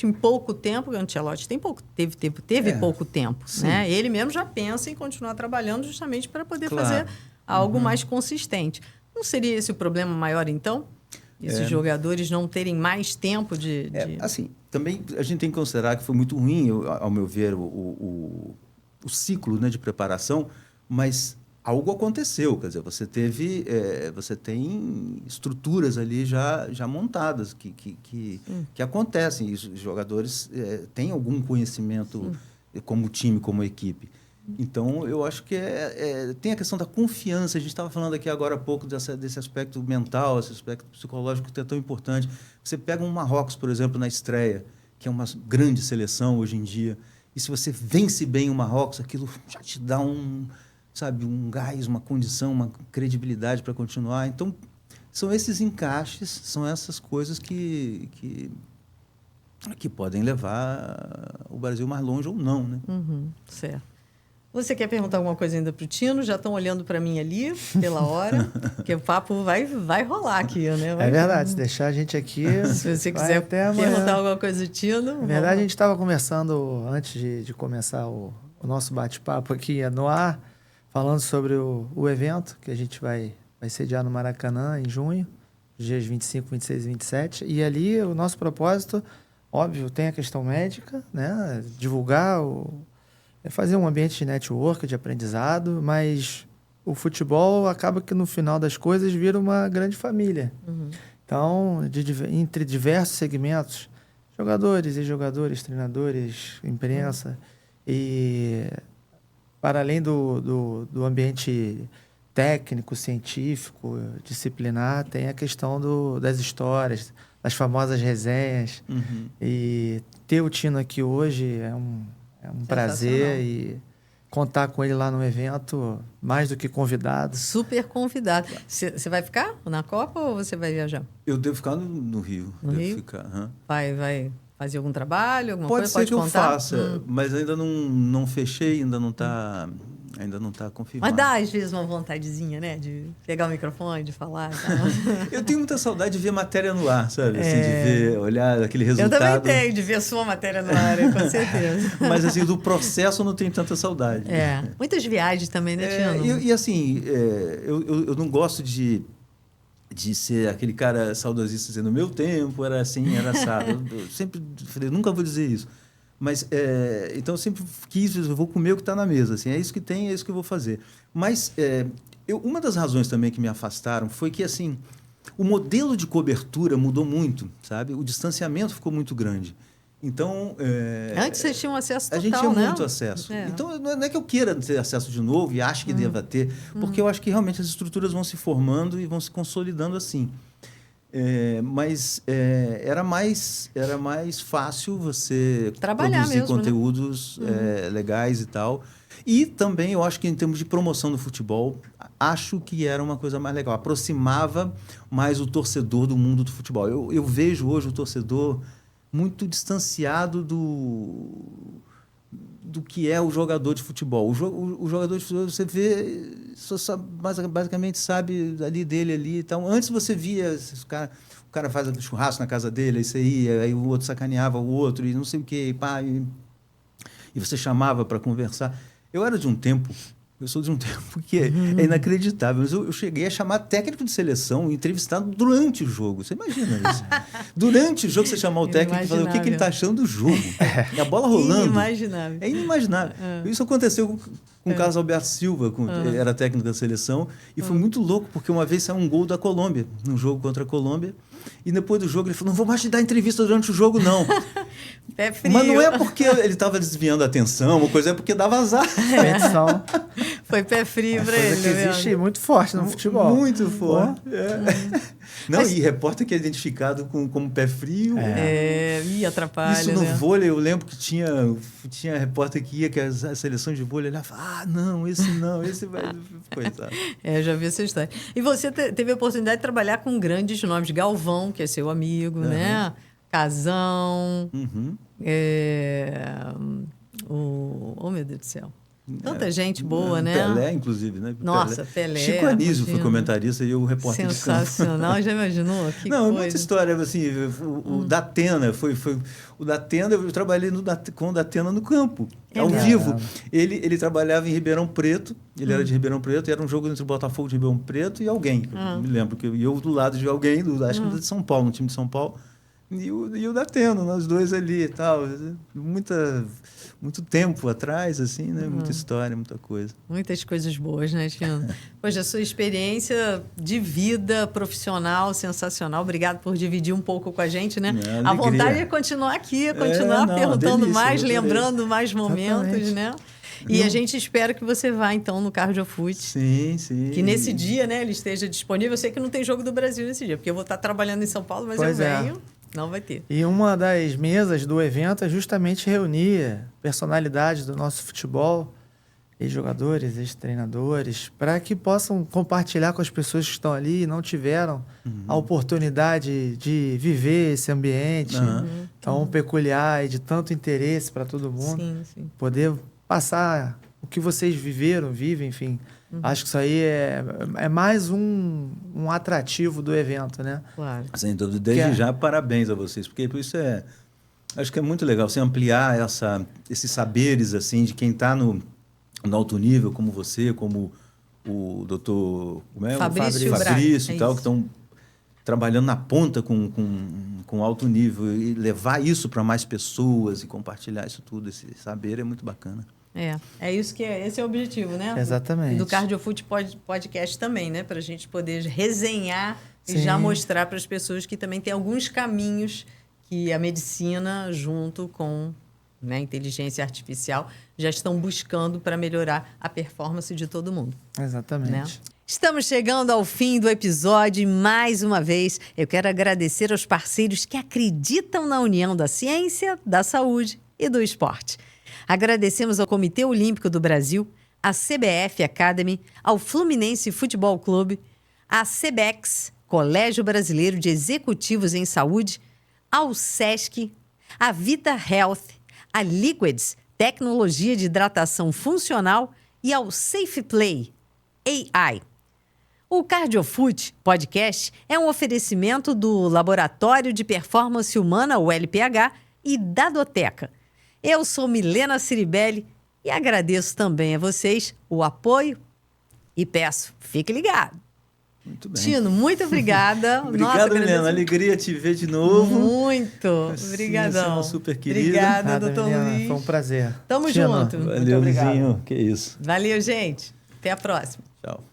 em pouco tempo. O Ancelotti teve pouco tempo. Né? Ele mesmo já pensa em continuar trabalhando justamente para poder fazer algo mais consistente. Não seria esse o problema maior, então? Esses jogadores não terem mais tempo de... Assim, também a gente tem que considerar que foi muito ruim, ao meu ver, o ciclo, né, de preparação, mas algo aconteceu. Quer dizer, você tem estruturas ali já montadas que acontecem. Os jogadores têm algum conhecimento como time, como equipe. Então, eu acho que tem a questão da confiança. A gente estava falando aqui agora há pouco desse aspecto mental, esse aspecto psicológico que é tão importante. Você pega um Marrocos, por exemplo, na estreia, que é uma grande seleção hoje em dia, e se você vence bem o Marrocos, aquilo já te dá um gás, uma condição, uma credibilidade para continuar. Então, são esses encaixes, são essas coisas que podem levar o Brasil mais longe ou não, né? Certo. Você quer perguntar alguma coisa ainda para o Tino? Já estão olhando para mim ali, pela hora, porque o papo vai rolar aqui, né? É verdade, se deixar a gente aqui... Se você quiser perguntar alguma coisa do Tino... Na verdade, a gente estava conversando, antes de começar o nosso bate-papo aqui no ar, falando sobre o evento que a gente vai sediar no Maracanã em junho, dias 25, 26 e 27. E ali o nosso propósito, óbvio, tem a questão médica, né? Divulgar fazer um ambiente de network, de aprendizado, mas o futebol acaba que no final das coisas vira uma grande família. Então, entre diversos segmentos, jogadores e jogadores, treinadores, imprensa, e para além do ambiente técnico, científico, disciplinar, tem a questão das histórias, das famosas resenhas. E ter o Tino aqui hoje é um prazer, e contar com ele lá no evento, mais do que convidado. Super convidado. Você vai ficar na Copa ou você vai viajar? Eu devo ficar no Rio. Rio? Ficar, Vai fazer algum trabalho, alguma pode coisa? Pode ser que contar? Eu faça, mas ainda não fechei, ainda não está confirmado. Mas dá, às vezes, uma vontadezinha, né? De pegar o microfone, de falar e tal. Eu tenho muita saudade de ver matéria no ar, sabe? Assim, de olhar aquele resultado. Eu também tenho, de ver sua matéria no ar, com certeza. Mas, assim, do processo eu não tenho tanta saudade. Muitas viagens também, né, Tino? E assim, eu não gosto de ser aquele cara saudosista dizendo, no meu tempo era assim, era assado. Eu sempre falei, nunca vou dizer isso. Mas, então, eu sempre quis, eu vou comer o que está na mesa. Assim, é isso que tem, é isso que eu vou fazer. Mas uma das razões também que me afastaram foi que, assim, o modelo de cobertura mudou muito, sabe? O distanciamento ficou muito grande. Então... Antes vocês tinham acesso total, a gente tinha né? muito acesso. Então, não é que eu queira ter acesso de novo e acho que deva ter, porque eu acho que realmente as estruturas vão se formando e vão se consolidando assim. Mas era mais fácil você trabalhar produzir mesmo, conteúdos legais e tal. E também eu acho que em termos de promoção do futebol, acho que era uma coisa mais legal. Aproximava mais o torcedor do mundo do futebol. Eu vejo hoje o torcedor muito distanciado do que é o jogador de futebol. O jogador de futebol, você vê, basicamente sabe dele ali. Então, antes você via o cara faz churrasco na casa dele, aí o outro sacaneava o outro, e não sei o quê, e você chamava para conversar. Eu sou de um tempo que é inacreditável, mas eu cheguei a chamar técnico de seleção entrevistado durante o jogo. Você imagina isso? Durante o jogo, você chamar o técnico e falar o que ele está achando do jogo. E a bola rolando. Inimaginável. É inimaginável. Isso aconteceu com o Carlos Alberto Silva, era técnico da seleção, e foi muito louco, porque uma vez saiu um gol da Colômbia, num jogo contra a Colômbia, e depois do jogo ele falou, não vou mais te dar entrevista durante o jogo, não. Pé frio. Mas não é porque ele estava desviando a atenção, uma coisa, é porque dava azar. Foi pé frio pra Coisa ele, que tá vendo? existe muito forte no futebol. Muito forte. Não, Mas- e repórter que é identificado como pé frio. Atrapalha, Isso no né? vôlei, eu lembro que tinha repórter que ia, que a seleção de vôlei olhava, não, esse vai... Coitado. Eu já vi essa história. E você teve a oportunidade de trabalhar com grandes nomes. Galvão, que é seu amigo, né? Casão. Uhum. Oh, meu Deus do céu. Tanta gente boa, né? Pelé, inclusive, né? Nossa, Pelé. Chico Anísio foi imagina. comentarista e eu repórter de campo. Sensacional, já imaginou? Que Não, é coisa. muita história, assim, o Datena, o Datena, eu trabalhei com o Datena no campo, ao mesmo? vivo. Ele trabalhava em Ribeirão Preto, ele era de Ribeirão Preto, e era um jogo entre o Botafogo de Ribeirão Preto e alguém, eu me lembro, e eu do lado de alguém, acho que de São Paulo, no time de São Paulo, e o Datena, nós dois ali e tal, muito tempo atrás, assim, né? Muita história, muita coisa. Muitas coisas boas, né, Tino? Poxa, a sua experiência de vida profissional sensacional. Obrigado por dividir um pouco com a gente, né? A vontade é continuar aqui, continuar perguntando mais, lembrando mais momentos, Exatamente. né? E a gente espera que você vá, então, no Cardiofoot. Sim, sim. Que nesse dia, né, ele esteja disponível. Eu sei que não tem jogo do Brasil nesse dia, porque eu vou estar trabalhando em São Paulo, mas Pois eu é. venho. Não vai ter. E uma das mesas do evento é justamente reunir personalidades do nosso futebol, ex-jogadores, ex-treinadores, para que possam compartilhar com as pessoas que estão ali e não tiveram a oportunidade de viver esse ambiente tão peculiar e de tanto interesse para todo mundo. Sim, sim. Poder passar o que vocês vivem, enfim. Acho que isso aí é mais um atrativo do evento, né? Claro. Sem dúvida. Desde já, parabéns a vocês, porque isso acho que é muito legal, você ampliar esses saberes, assim, de quem está no alto nível, como você, como o doutor Fabrício Fabrício Braga, e tal, isso. que estão trabalhando na ponta com alto nível, e levar isso para mais pessoas e compartilhar isso tudo, esse saber é muito bacana. É isso esse é o objetivo, né? Exatamente. E do Cardiofoot Podcast também, né? Para a gente poder resenhar e Sim. já mostrar para as pessoas que também tem alguns caminhos que a medicina, junto com a inteligência artificial, já estão buscando para melhorar a performance de todo mundo. Exatamente. Né? Estamos chegando ao fim do episódio e, mais uma vez, eu quero agradecer aos parceiros que acreditam na união da ciência, da saúde e do esporte. Agradecemos ao Comitê Olímpico do Brasil, à CBF Academy, ao Fluminense Futebol Clube, à CBEX, Colégio Brasileiro de Executivos em Saúde, ao SESC, à Vita Health, à Liquids, Tecnologia de Hidratação Funcional e ao Safe Play, AI. O Cardiofoot Podcast é um oferecimento do Laboratório de Performance Humana, o LPH, e da Doteca. Eu sou Milena Ciribelli e agradeço também a vocês o apoio e peço, fique ligado. Muito bem. Tino, muito obrigada. Obrigado, Milena. Alegria te ver de novo. Muito. Assim, Obrigadão. você é uma super querida. Obrigada, Nada, doutor Milena, Luiz. foi um prazer. Tamo Tino, junto. muito Valeu, obrigado. Luizinho. Que isso. Valeu, gente. Até a próxima. Tchau.